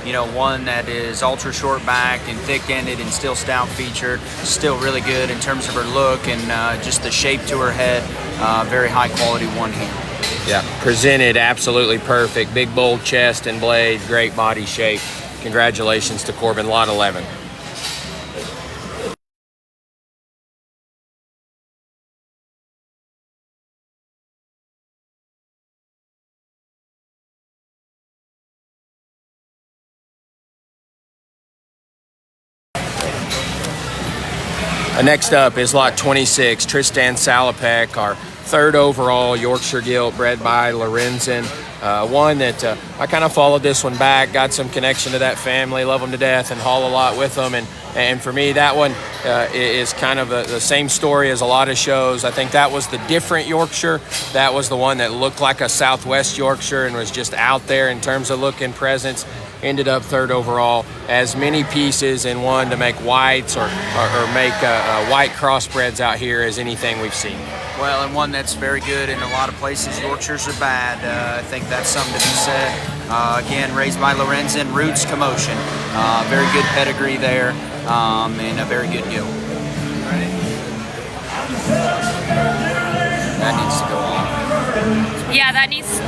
you know, one that is ultra short backed and thick ended and still stout featured. Still really good in terms of her look and just the shape to her head. Very high quality one here. Yeah, presented absolutely perfect. Big bold chest and blade, great body shape. Congratulations to Corbin, lot 11. Next up is lot 26, Tristan Salopek, our third overall Yorkshire Gilt, bred by Lorenzen. One that I kind of followed this one back, got some connection to that family, love them to death, and haul a lot with them. And for me, that one is kind of the same story as a lot of shows. I think that was the different Yorkshire. That was the one that looked like a Southwest Yorkshire and was just out there in terms of look and presence. Ended up third overall. As many pieces in one to make whites or make white crossbreds out here as anything we've seen. Well, and one that's very good in a lot of places. Yorkshires are bad. I think that's something to be said. Again, raised by Lorenzen, Roots Commotion. Very good pedigree there, and a very good gilt. That needs to go on. Yeah, that needs.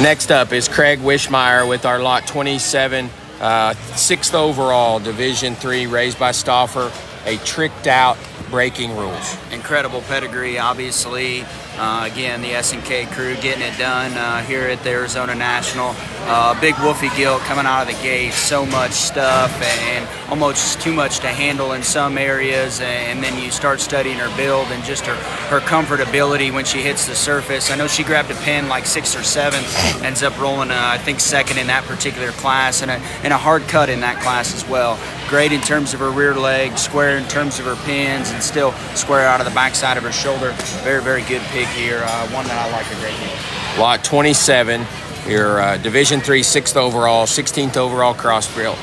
Next up is Craig Wishmeyer with our lot 27, 6th overall, Division III, raised by Stauffer, a tricked out breaking rules. Incredible pedigree, obviously. Again, the S&K crew getting it done here at the Arizona National. Big woofy gilt coming out of the gate. So much stuff and almost too much to handle in some areas. And then you start studying her build and just her comfortability when she hits the surface. I know she grabbed a pin like 6th or 7th. Ends up rolling, I think, 2nd in that particular class and a hard cut in that class as well. Great in terms of her rear leg, square in terms of her pins, and still square out of the backside of her shoulder. Very, very good pig here. One that I like a great deal. Lot 27, your Division III, 6th overall, 16th overall crossbred,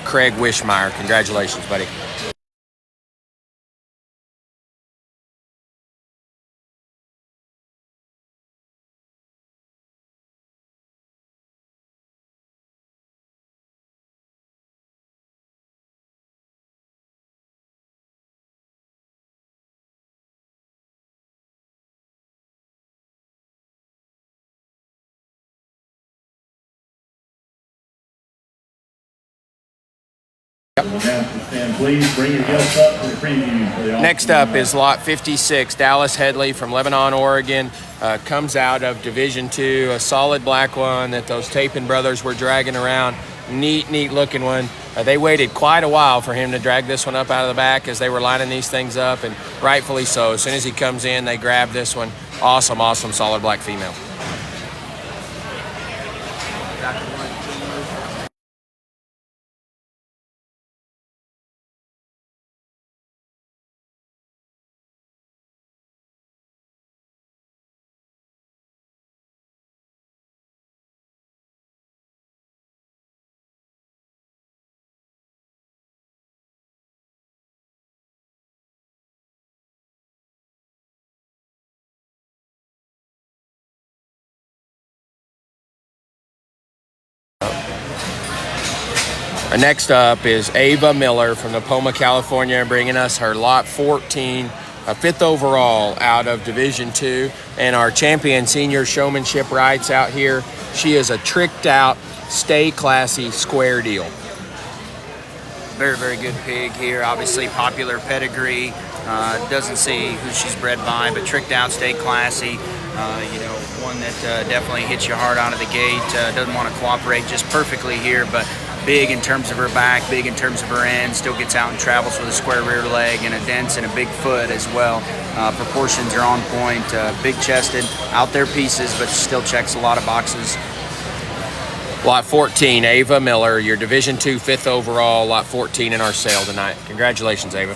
Craig Wishmeyer. Congratulations, buddy. Please bring your gilts up for the preview for the Next up is lot 56, Dallas Headley from Lebanon, Oregon. Comes out of Division II, a solid black one that those Tapin brothers were dragging around. Neat looking one. They waited quite a while for him to drag this one up out of the back as they were lining these things up, and rightfully so. As soon as he comes in, they grab this one. Awesome, solid black female. Next up is Ava Miller from Tacoma, California, bringing us her lot 14, 5th overall out of Division II, and our champion senior showmanship rights out here. She is a tricked out, stay classy, square deal. Very, very good pig here. Obviously popular pedigree. Doesn't see who she's bred by, but tricked out, stay classy. One that definitely hits you hard out of the gate, doesn't want to cooperate just perfectly here, but big in terms of her back, big in terms of her end, still gets out and travels with a square rear leg and a dense and a big foot as well. Proportions are on point, big chested, out there pieces, but still checks a lot of boxes. Lot 14, Ava Miller, your Division II 5th overall, Lot 14 in our sale tonight. Congratulations, Ava.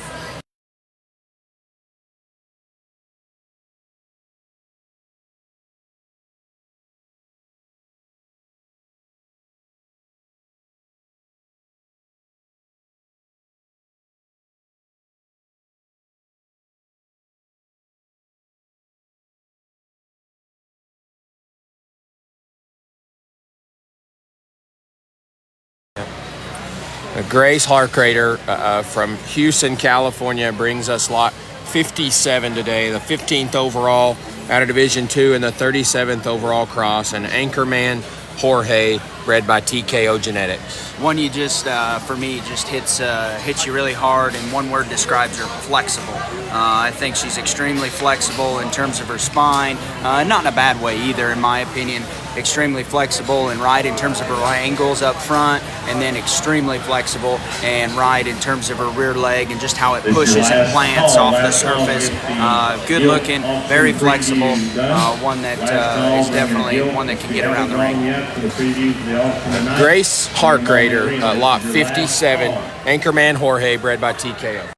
Grace Harkrater from Houston, California brings us lot 57 today, the 15th overall out of Division II and the 37th overall cross, and Anchorman Jorge, bred by TKO Genetics. One you just, for me, just hits you really hard, and one word describes her: flexible. I think she's extremely flexible in terms of her spine, not in a bad way either, in my opinion. Extremely flexible and right in terms of her angles up front, and then extremely flexible and right in terms of her rear leg and just how it pushes and plants off the surface. Good looking, very flexible, one that is definitely one that can get around the ring. Grace Harkrater, lot 57, Anchorman Jorge, bred by TKO.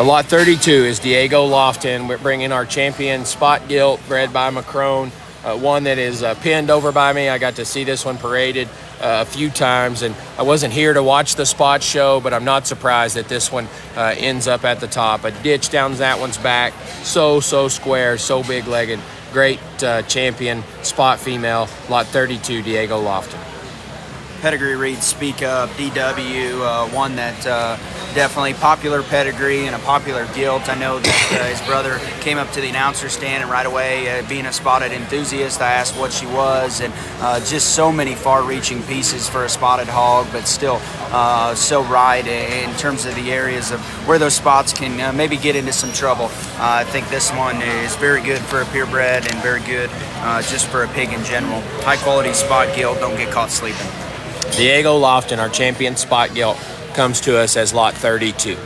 Lot 32 is Diego Lofton. We're bringing our champion Spot Gilt, bred by Macron. One that is pinned over by me. I got to see this one paraded a few times, and I wasn't here to watch the spot show, but I'm not surprised that this one ends up at the top. A ditch down that one's back. So square, so big-legged. Great champion spot female. Lot 32, Diego Lofton. Pedigree reads Speak Up, DW, one that definitely popular pedigree and a popular Gilt. I know that his brother came up to the announcer stand, and right away, being a spotted enthusiast, I asked what she was, and just so many far-reaching pieces for a spotted hog, but still so right in terms of the areas of where those spots can maybe get into some trouble. I think this one is very good for a purebred and very good just for a pig in general. High-quality spot Gilt, don't get caught sleeping. Diego Lofton, our champion spot Gilt, comes to us as lot 32.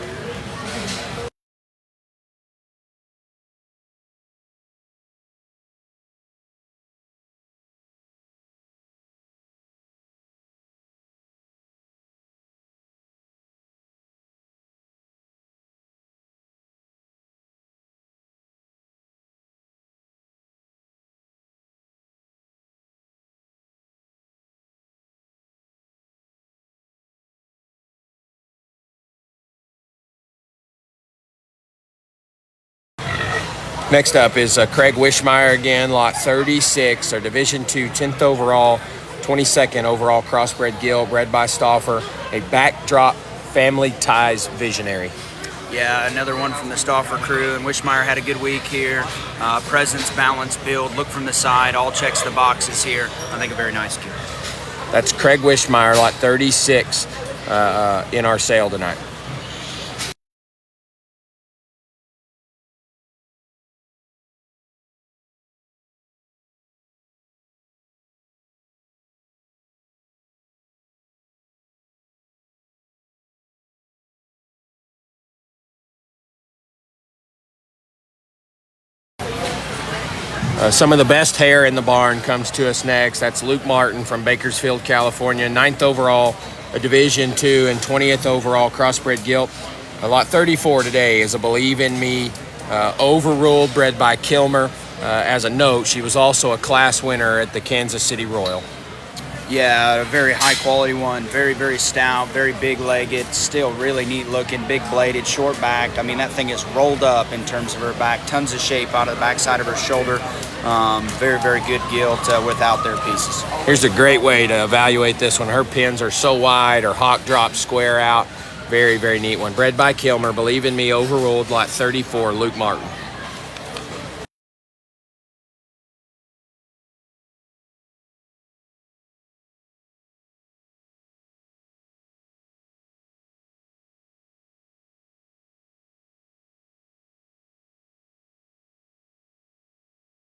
Next up is Craig Wishmeyer again, lot 36, our Division II 10th overall, 22nd overall crossbred Gilt, bred by Stauffer, a backdrop family ties visionary. Yeah, another one from the Stauffer crew, and Wishmeyer had a good week here. Presence, balance, build, look from the side, all checks the boxes here. I think a very nice kid. That's Craig Wishmeyer, lot 36 in our sale tonight. Some of the best hair in the barn comes to us next. That's Luke Martin from Bakersfield, California, 9th overall, a Division II, and 20th overall crossbred Gilt. Lot 34 today is a Believe in Me, overruled, bred by Kilmer. As a note, she was also a class winner at the Kansas City Royal. Yeah, a very high quality one, very stout, very big legged, still really neat looking, big bladed, short backed. I mean, that thing is rolled up in terms of her back, tons of shape out of the backside of her shoulder. Very good Gilt without their pieces. Here's a great way to evaluate this one. Her pins are so wide, her hock drops square out. Very, very neat one. Bred by Kilmer. Believe in Me, overruled. Lot 34, Luke Martin.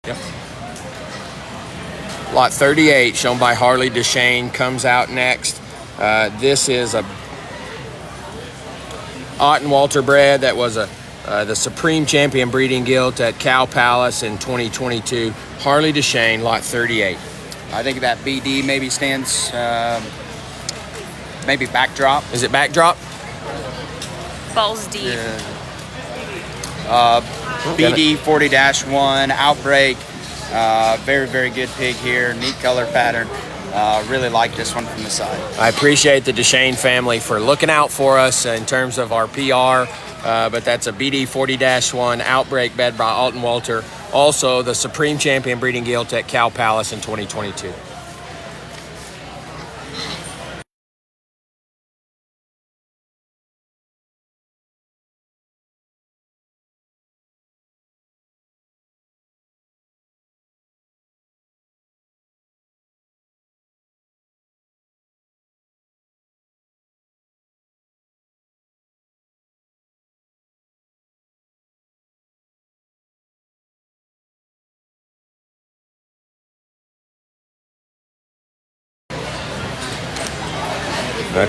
Yep. Lot 38, shown by Harley DeShane, comes out next. This is a Ott & Walter bred that was the Supreme Champion breeding gilt at Cow Palace in 2022. Harley DeShane, lot 38. I think that BD maybe stands, maybe backdrop. Is it backdrop? Balls deep. BD 40-1, Outbreak. Very, very good pig here. Neat color pattern. Really like this one from the side. I appreciate the DeShane family for looking out for us in terms of our PR, but that's a BD 40-1 Outbreak bred by Ott & Walter. Also, the Supreme Champion breeding gilt at Cow Palace in 2022.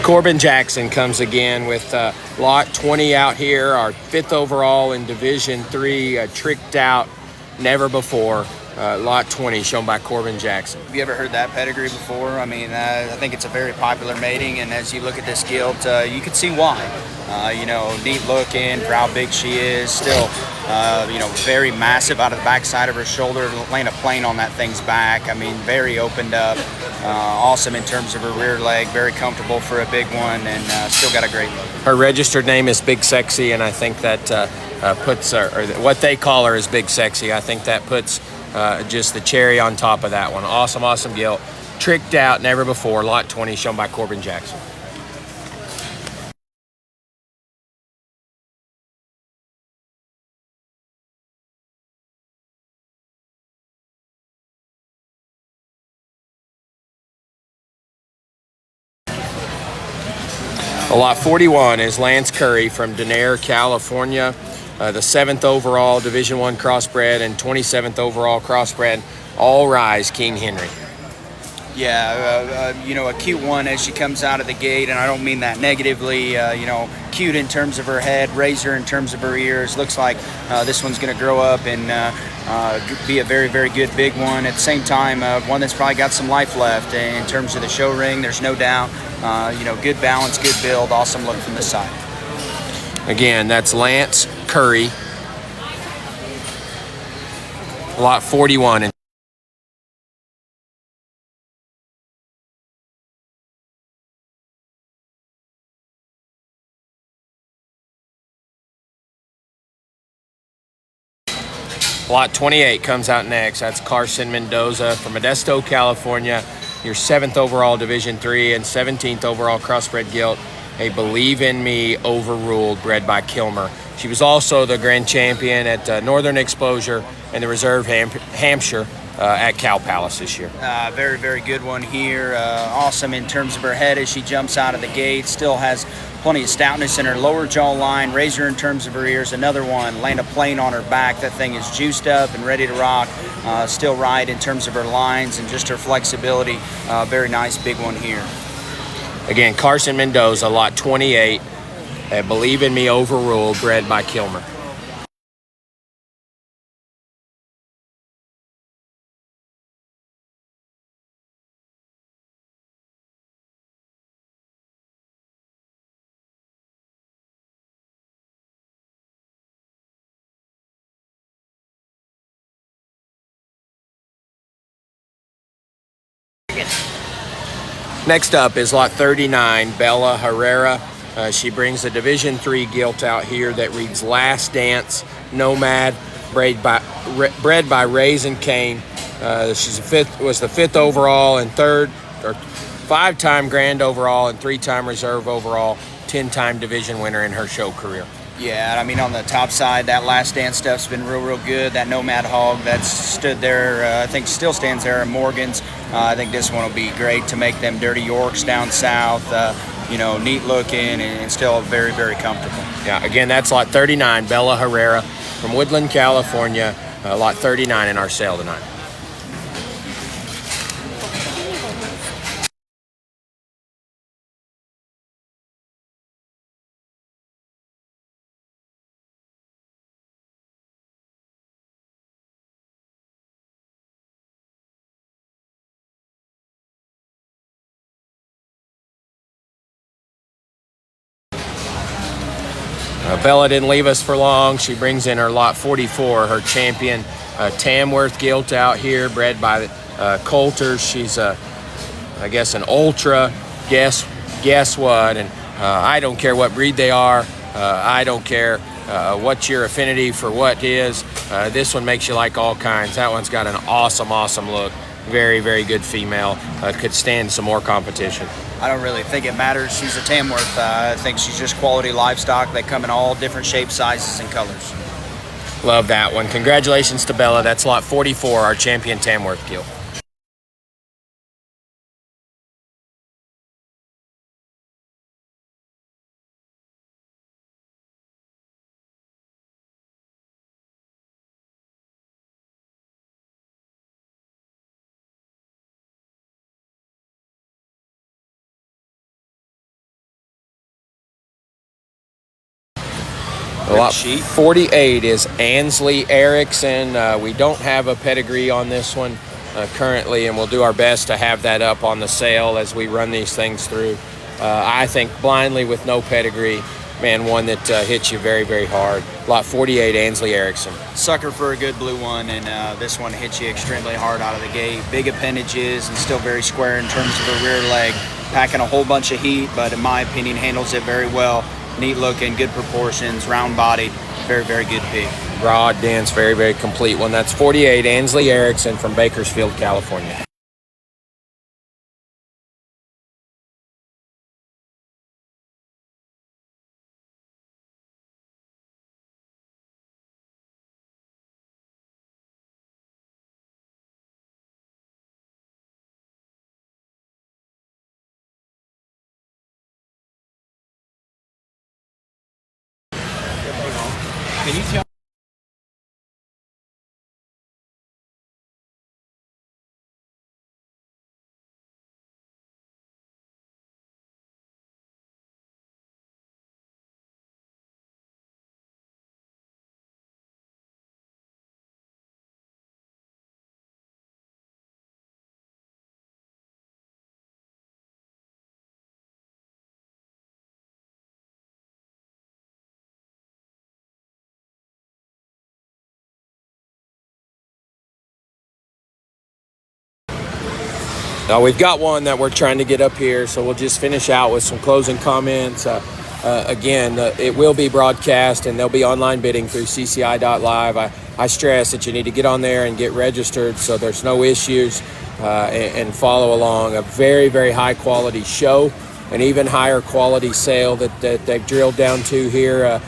Corbin Jackson comes again with lot 20 out here, our 5th overall in Division 3, tricked out, never before. Lot 20, shown by Corbin Jackson. Have you ever heard that pedigree before? I mean, I think it's a very popular mating, and as you look at this gilt, you can see why. Neat looking, for how big she is, still, very massive out of the backside of her shoulder, laying a plane on that thing's back. I mean, very opened up, awesome in terms of her rear leg, very comfortable for a big one, and still got a great look. Her registered name is Big Sexy, and I think that puts her, or what they call her is Big Sexy. I think that puts just the cherry on top of that one. Awesome gilt. Tricked out, never before. Lot 20, shown by Corbin Jackson. Lot 41 is Lance Curry from Denair, California. The 7th overall Division I crossbred and 27th overall crossbred. All Rise, King Henry. Yeah, a cute one as she comes out of the gate, and I don't mean that negatively. Cute in terms of her head, razor in terms of her ears. Looks like this one's going to grow up and be a very, very good big one. At the same time, one that's probably got some life left in terms of the show ring. There's no doubt. Good balance, good build, awesome look from the side. Again, that's Lance Curry, lot 41. Lot 28 comes out next. That's Carson Mendoza from Modesto, California. Your 7th overall Division III and 17th overall crossbred gilt. A Believe in Me overruled, bred by Kilmer. She was also the grand champion at Northern Exposure and the Reserve Hampshire at Cow Palace this year. Very, very good one here. Awesome in terms of her head as she jumps out of the gate. Still has plenty of stoutness in her lower jaw line. Razor in terms of her ears. Another one. Land a plane on her back. That thing is juiced up and ready to rock. Still right in terms of her lines and just her flexibility. Very nice big one here. Again, Carson Mendoza, lot 28. Believe in Me overruled, bred by Kilmer. Next up is lot 39, Bella Herrera. She brings a Division III gilt out here that reads Last Dance, Nomad, bred by Raisin Cane. She's was the 5th overall and 5-time grand overall and 3-time reserve overall. 10-time division winner in her show career. Yeah, I mean, on the top side, that last stand stuff's been real good. That Nomad hog that's stood there, I think still stands there in Morgan's. I think this one will be great to make them dirty Yorks down south, neat looking and still very, very comfortable. Yeah, again, that's lot 39, Bella Herrera from Woodland, California, lot 39 in our sale tonight. Bella didn't leave us for long. She brings in her lot 44, her champion Tamworth Gilt out here, bred by Coulters. She's I guess an ultra. Guess what? And I don't care what breed they are. I don't care what your affinity for what is. This one makes you like all kinds. That one's got an awesome look. Very, very good female. Could stand some more competition. I don't really think it matters. She's a Tamworth. I think she's just quality livestock. They come in all different shapes, sizes, and colors. Love that one. Congratulations to Bella. That's lot 44, our champion Tamworth Gilt. Lot 48 is Ansley Erickson. We don't have a pedigree on this one currently, and we'll do our best to have that up on the sale as we run these things through. I think blindly with no pedigree, man, one that hits you very, very hard. Lot 48, Ansley Erickson. Sucker for a good blue one, and this one hits you extremely hard out of the gate. Big appendages and still very square in terms of a rear leg. Packing a whole bunch of heat, but in my opinion, handles it very well. Neat looking, good proportions, round bodied, very, very good pig. Broad, dense, very, very complete one. That's 48, Ansley Erickson from Bakersfield, California. Can you tell? Now we've got one that we're trying to get up here, so we'll just finish out with some closing comments. Again, it will be broadcast and there'll be online bidding through cci.live. I stress that you need to get on there and get registered so there's no issues and follow along. A very, very high quality show, an even higher quality sale that they've drilled down to here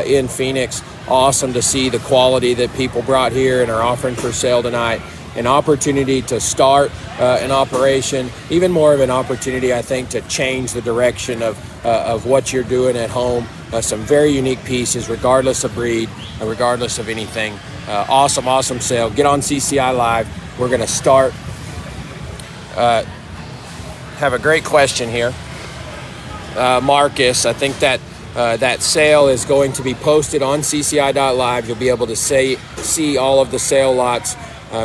in Phoenix. Awesome to see the quality that people brought here and are offering for sale tonight. An opportunity to start an operation, even more of an opportunity, I think, to change the direction of what you're doing at home. Some very unique pieces, regardless of breed, regardless of anything. Awesome sale. Get on CCI Live. We're going to start. Have a great question here. Marcus, I think that that sale is going to be posted on cci.live. You'll be able to see all of the sale lots.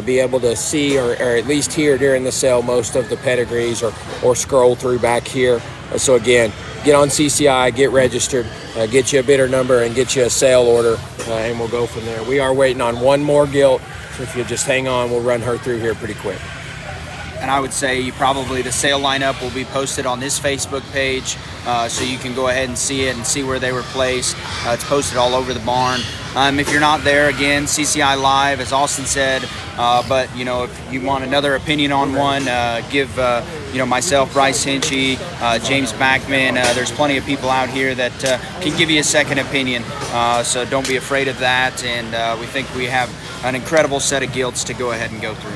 Be able to see or at least hear during the sale most of the pedigrees or scroll through back here. So again, get on CCI, get registered, get you a bidder number and get you a sale order, and we'll go from there. We are waiting on one more gilt, so if you just hang on, we'll run her through here pretty quick. And I would say probably the sale lineup will be posted on this Facebook page, so you can go ahead and see it and see where they were placed. It's posted all over the barn. If you're not there, again, CCI Live, as Austin said. But if you want another opinion on one, give myself, Bryce Hinchy, James Backman. There's plenty of people out here that can give you a second opinion. So don't be afraid of that. And we think we have an incredible set of gilts to go ahead and go through.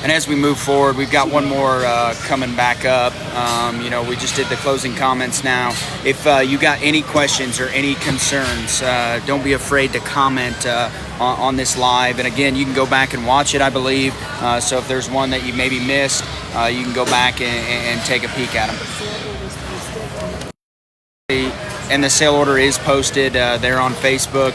And as we move forward, we've got one more coming back up. We just did the closing comments now. If you got any questions or any concerns, don't be afraid to comment on this live. And again, you can go back and watch it, I believe. So if there's one that you maybe missed, you can go back and take a peek at them. And the sale order is posted there on Facebook.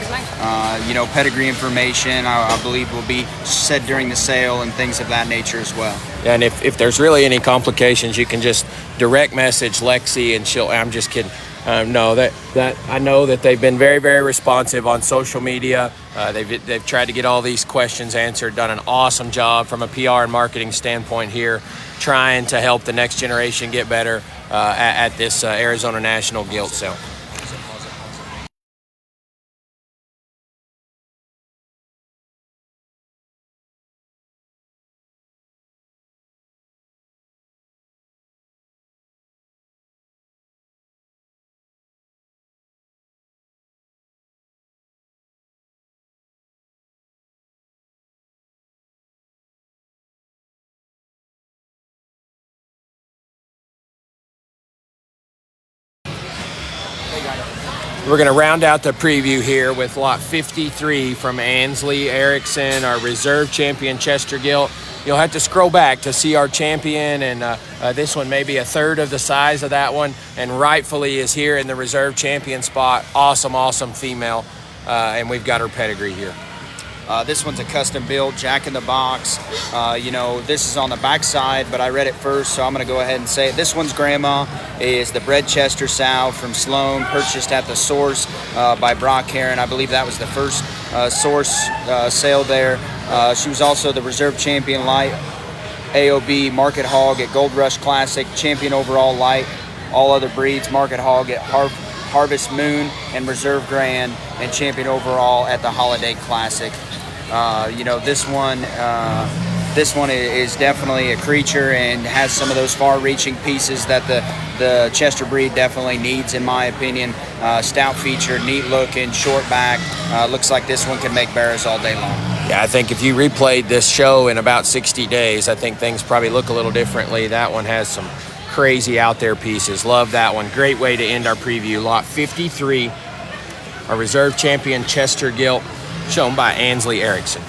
Pedigree information, I believe, will be said during the sale and things of that nature as well. Yeah, and if there's really any complications, you can just direct message Lexi, and I'm just kidding. No, that I know that they've been very, very responsive on social media. They've tried to get all these questions answered, done an awesome job from a PR and marketing standpoint here, trying to help the next generation get better at this Arizona National Gilt Sale. We're going to round out the preview here with lot 53 from Ansley Erickson, our reserve champion Chester Gilt. You'll have to scroll back to see our champion, and this one may be a third of the size of that one, and rightfully is here in the reserve champion spot. Awesome female, and we've got her pedigree here. This one's a custom build, Jack in the Box. This is on the back side, but I read it first, so I'm going to go ahead and say it. This one's grandma is the bred Chester sow from Sloan, purchased at the source by Brock Heron. I believe that was the first source sale there. She was also the reserve champion light AOB Market Hog at Gold Rush Classic, champion overall light, all other breeds, Market Hog at Harvest Moon and Reserve Grand, and champion overall at the Holiday Classic. This one is definitely a creature and has some of those far-reaching pieces that the Chester breed definitely needs, in my opinion. Stout feature, neat looking, short back. Looks like this one can make barrows all day long. Yeah, I think if you replayed this show in about 60 days, I think things probably look a little differently. That one has some crazy out there pieces. Love that one. Great way to end our preview. Lot 53, our reserve champion Chester Gilt, shown by Ansley Erickson.